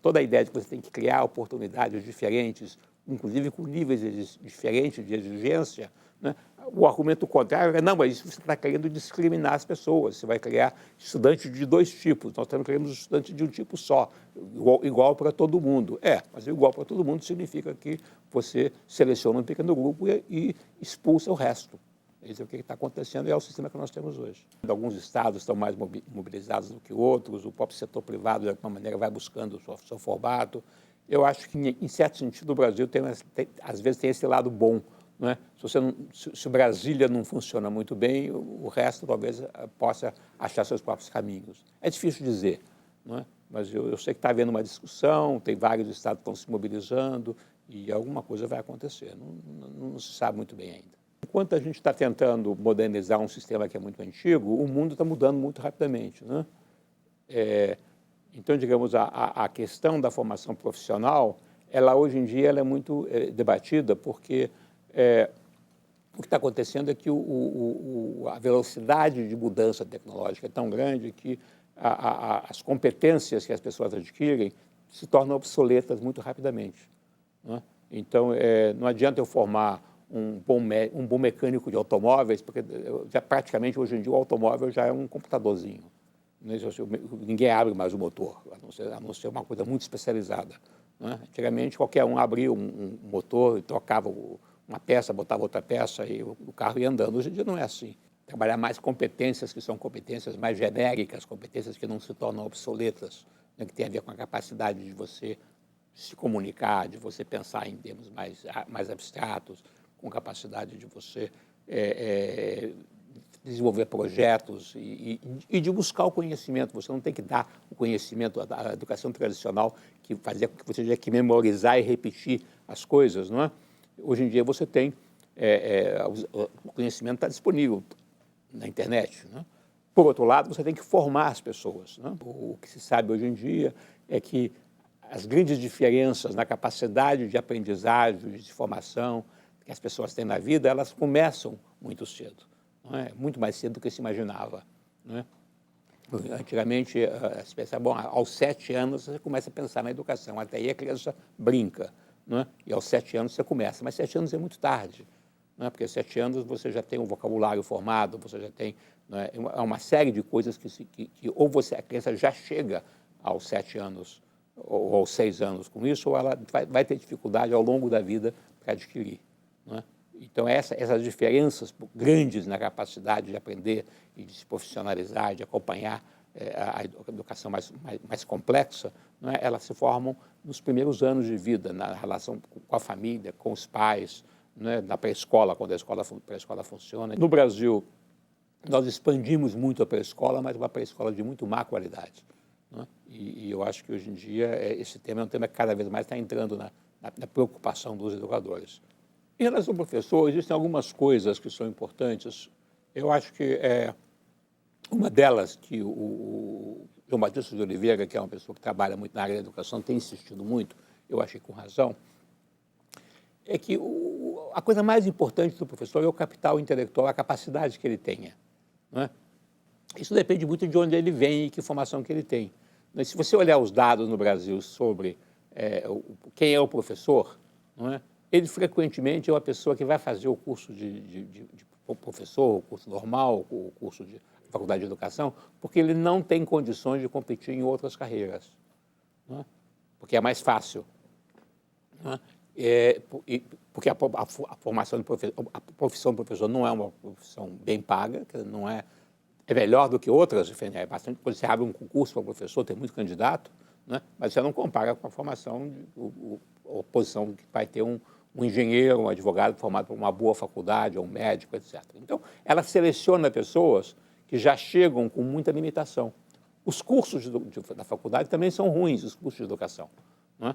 toda a ideia de que você tem que criar oportunidades diferentes, inclusive com níveis diferentes de exigência, né? O argumento contrário é, não, mas isso você está querendo discriminar as pessoas, você vai criar estudantes de dois tipos, nós estamos querendo estudantes de um tipo só, igual para todo mundo. Mas igual para todo mundo significa que você seleciona um pequeno grupo e expulsa o resto. Isso é o que está acontecendo e é o sistema que nós temos hoje. Alguns estados estão mais mobilizados do que outros, o próprio setor privado, de alguma maneira, vai buscando o seu formato. Eu acho que, em certo sentido, o Brasil às vezes tem esse lado bom. Não é? Se Brasília não funciona muito bem, o resto talvez possa achar seus próprios caminhos. É difícil dizer, não é? Mas eu sei que está havendo uma discussão, tem vários estados que estão se mobilizando e alguma coisa vai acontecer. Não se sabe muito bem ainda. Enquanto a gente está tentando modernizar um sistema que é muito antigo, o mundo está mudando muito rapidamente. Né? Então, digamos, a questão da formação profissional, ela hoje em dia ela é muito debatida, porque o que está acontecendo é que a velocidade de mudança tecnológica é tão grande que as competências que as pessoas adquirem se tornam obsoletas muito rapidamente. Né? Então, não adianta eu formar um bom mecânico de automóveis, porque praticamente hoje em dia o automóvel já é um computadorzinho. Ninguém abre mais o motor, a não ser uma coisa muito especializada. Né? Antigamente, qualquer um abria um motor e trocava uma peça, botava outra peça e o carro ia andando. Hoje em dia não é assim. Trabalhar mais competências que são competências mais genéricas, competências que não se tornam obsoletas, né? Que tem a ver com a capacidade de você se comunicar, de você pensar em termos mais abstratos, com capacidade de você desenvolver projetos e de buscar o conhecimento. Você não tem que dar o conhecimento, a educação tradicional, que fazia com que você tinha que memorizar e repetir as coisas, não é? Hoje em dia você tem, o conhecimento está disponível na internet. Né? Por outro lado, você tem que formar as pessoas. Né? O que se sabe hoje em dia é que as grandes diferenças na capacidade de aprendizagem, de formação que as pessoas têm na vida, elas começam muito cedo. Não é? Muito mais cedo do que se imaginava. Não é? Antigamente, se pensava, bom, aos 7 anos você começa a pensar na educação, até aí a criança brinca. Não é? E aos 7 anos você começa, mas 7 anos é muito tarde, não é? Porque aos 7 anos você já tem um vocabulário formado, você já tem, não é? Uma série de coisas que ou a criança já chega aos 7 anos ou aos 6 anos com isso, ou ela vai ter dificuldade ao longo da vida para adquirir. Não é? Então, essas diferenças grandes na capacidade de aprender e de se profissionalizar, de acompanhar a educação mais complexa, não é? Elas se formam nos primeiros anos de vida, na relação com a família, com os pais, né? Na pré-escola, quando a pré-escola funciona. No Brasil, nós expandimos muito a pré-escola, mas uma pré-escola de muito má qualidade. Né? E eu acho que hoje em dia esse tema é um tema que cada vez mais está entrando na preocupação dos educadores. Em relação ao professor, existem algumas coisas que são importantes. Eu acho que uma delas que o João Batista de Oliveira, que é uma pessoa que trabalha muito na área da educação, tem insistido muito, eu achei com razão, é que a coisa mais importante do professor é o capital intelectual, a capacidade que ele tenha. Não é? Isso depende muito de onde ele vem e que formação que ele tem. Mas se você olhar os dados no Brasil sobre quem é o professor, não é? Ele frequentemente é uma pessoa que vai fazer o curso de professor, o curso normal, o curso de faculdade de educação, porque ele não tem condições de competir em outras carreiras, não é? Porque é mais fácil. Não é? Porque a formação a profissão de professor não é uma profissão bem paga, não é melhor do que outras, é bastante, quando você abre um concurso para professor, tem muito candidato, né? Mas você não compara com a formação, a posição que vai ter um engenheiro, um advogado formado por uma boa faculdade, ou um médico, etc. Então, ela seleciona pessoas que já chegam com muita limitação. Os cursos da faculdade também são ruins, os cursos de educação, não é?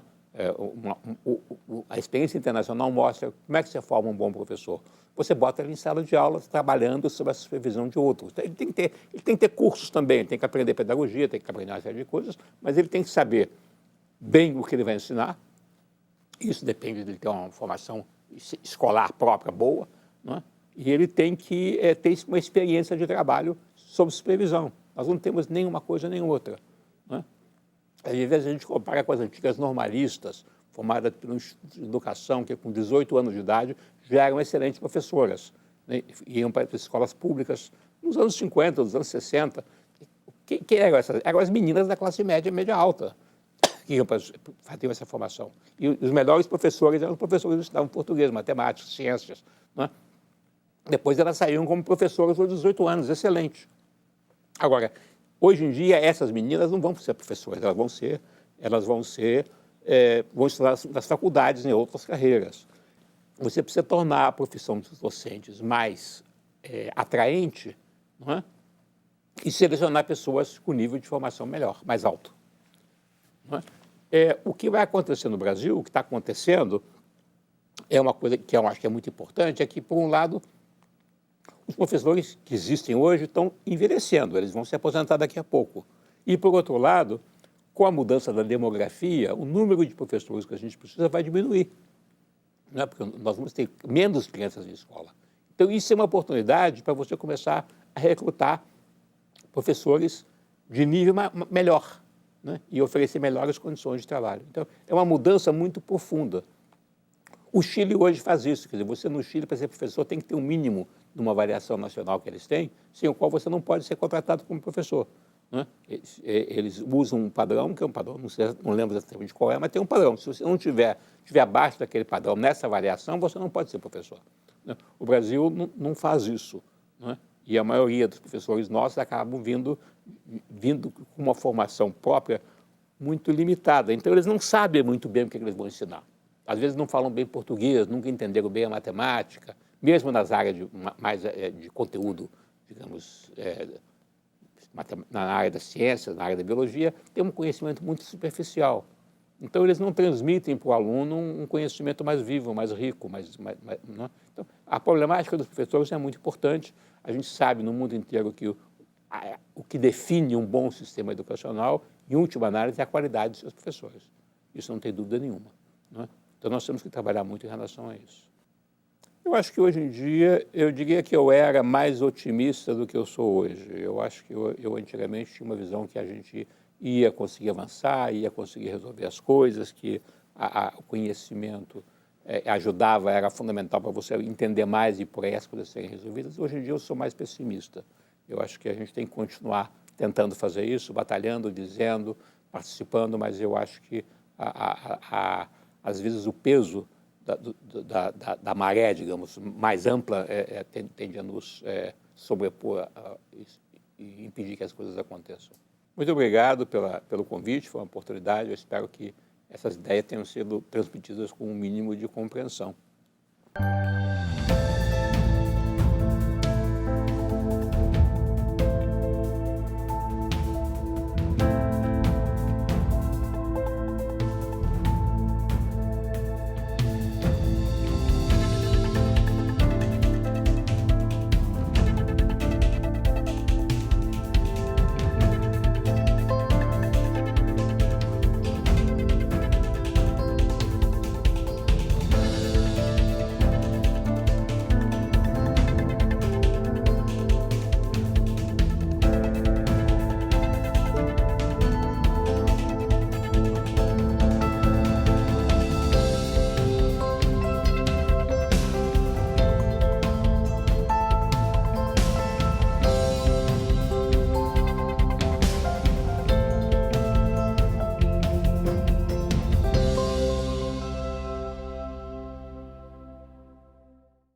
A experiência internacional mostra como é que você forma um bom professor. Você bota ele em sala de aula trabalhando sob a supervisão de outros. Então, ele tem que ter cursos também, ele tem que aprender pedagogia, tem que aprender uma série de coisas, mas ele tem que saber bem o que ele vai ensinar. Isso depende de ele ter uma formação escolar própria boa, não é? E ele tem que ter uma experiência de trabalho sob supervisão. Nós não temos nenhuma coisa nem outra, não é? Às vezes a gente compara com as antigas normalistas, formadas pelo Instituto de Educação, que com 18 anos de idade já eram excelentes professoras, né? Iam para as escolas públicas nos anos 50, nos anos 60. Quem eram essas? Eram as meninas da classe média e média alta que iam fazer essa formação. E os melhores professores eram os professores que estudavam português, matemática, ciências, né? Depois elas saíram como professoras aos 18 anos, excelente. Agora, hoje em dia, essas meninas não vão ser professoras, elas vão estudar nas faculdades, em outras carreiras. Você precisa tornar a profissão dos docentes mais atraente, não é? E selecionar pessoas com nível de formação melhor, mais alto. Não é? O que vai acontecer no Brasil, o que está acontecendo, é uma coisa que eu acho que é muito importante, é que, por um lado, os professores que existem hoje estão envelhecendo, eles vão se aposentar daqui a pouco. E, por outro lado, com a mudança da demografia, o número de professores que a gente precisa vai diminuir, né? Porque nós vamos ter menos crianças em escola. Então, isso é uma oportunidade para você começar a recrutar professores de nível melhor, né? E oferecer melhores condições de trabalho. Então, é uma mudança muito profunda. O Chile hoje faz isso, quer dizer, você no Chile, para ser professor, tem que ter um mínimo de uma avaliação nacional que eles têm, sem o qual você não pode ser contratado como professor, né? Eles usam um padrão, que é um padrão, não lembro exatamente qual é, mas tem um padrão. Se você não tiver abaixo daquele padrão nessa avaliação, você não pode ser professor, né? O Brasil não faz isso, né? E a maioria dos professores nossos acabam vindo com uma formação própria muito limitada. Então, eles não sabem muito bem o que eles vão ensinar. Às vezes não falam bem português, nunca entenderam bem a matemática, mesmo nas áreas de conteúdo, digamos, na área das ciências, na área da biologia, tem um conhecimento muito superficial. Então, eles não transmitem para o aluno um conhecimento mais vivo, mais rico. Não é? Então, a problemática dos professores é muito importante. A gente sabe no mundo inteiro que o que define um bom sistema educacional, em última análise, é a qualidade dos seus professores. Isso não tem dúvida nenhuma, não é? Então, nós temos que trabalhar muito em relação a isso. Eu acho que hoje em dia, eu diria que eu era mais otimista do que eu sou hoje. Eu acho que eu antigamente tinha uma visão que a gente ia conseguir avançar, ia conseguir resolver as coisas, que o conhecimento ajudava, era fundamental para você entender mais e por aí as coisas serem resolvidas. Hoje em dia eu sou mais pessimista. Eu acho que a gente tem que continuar tentando fazer isso, batalhando, dizendo, participando, mas eu acho que às vezes o peso da maré, digamos, mais ampla, tende a nos sobrepor e impedir que as coisas aconteçam. Muito obrigado pelo convite, foi uma oportunidade, eu espero que essas ideias tenham sido transmitidas com um mínimo de compreensão.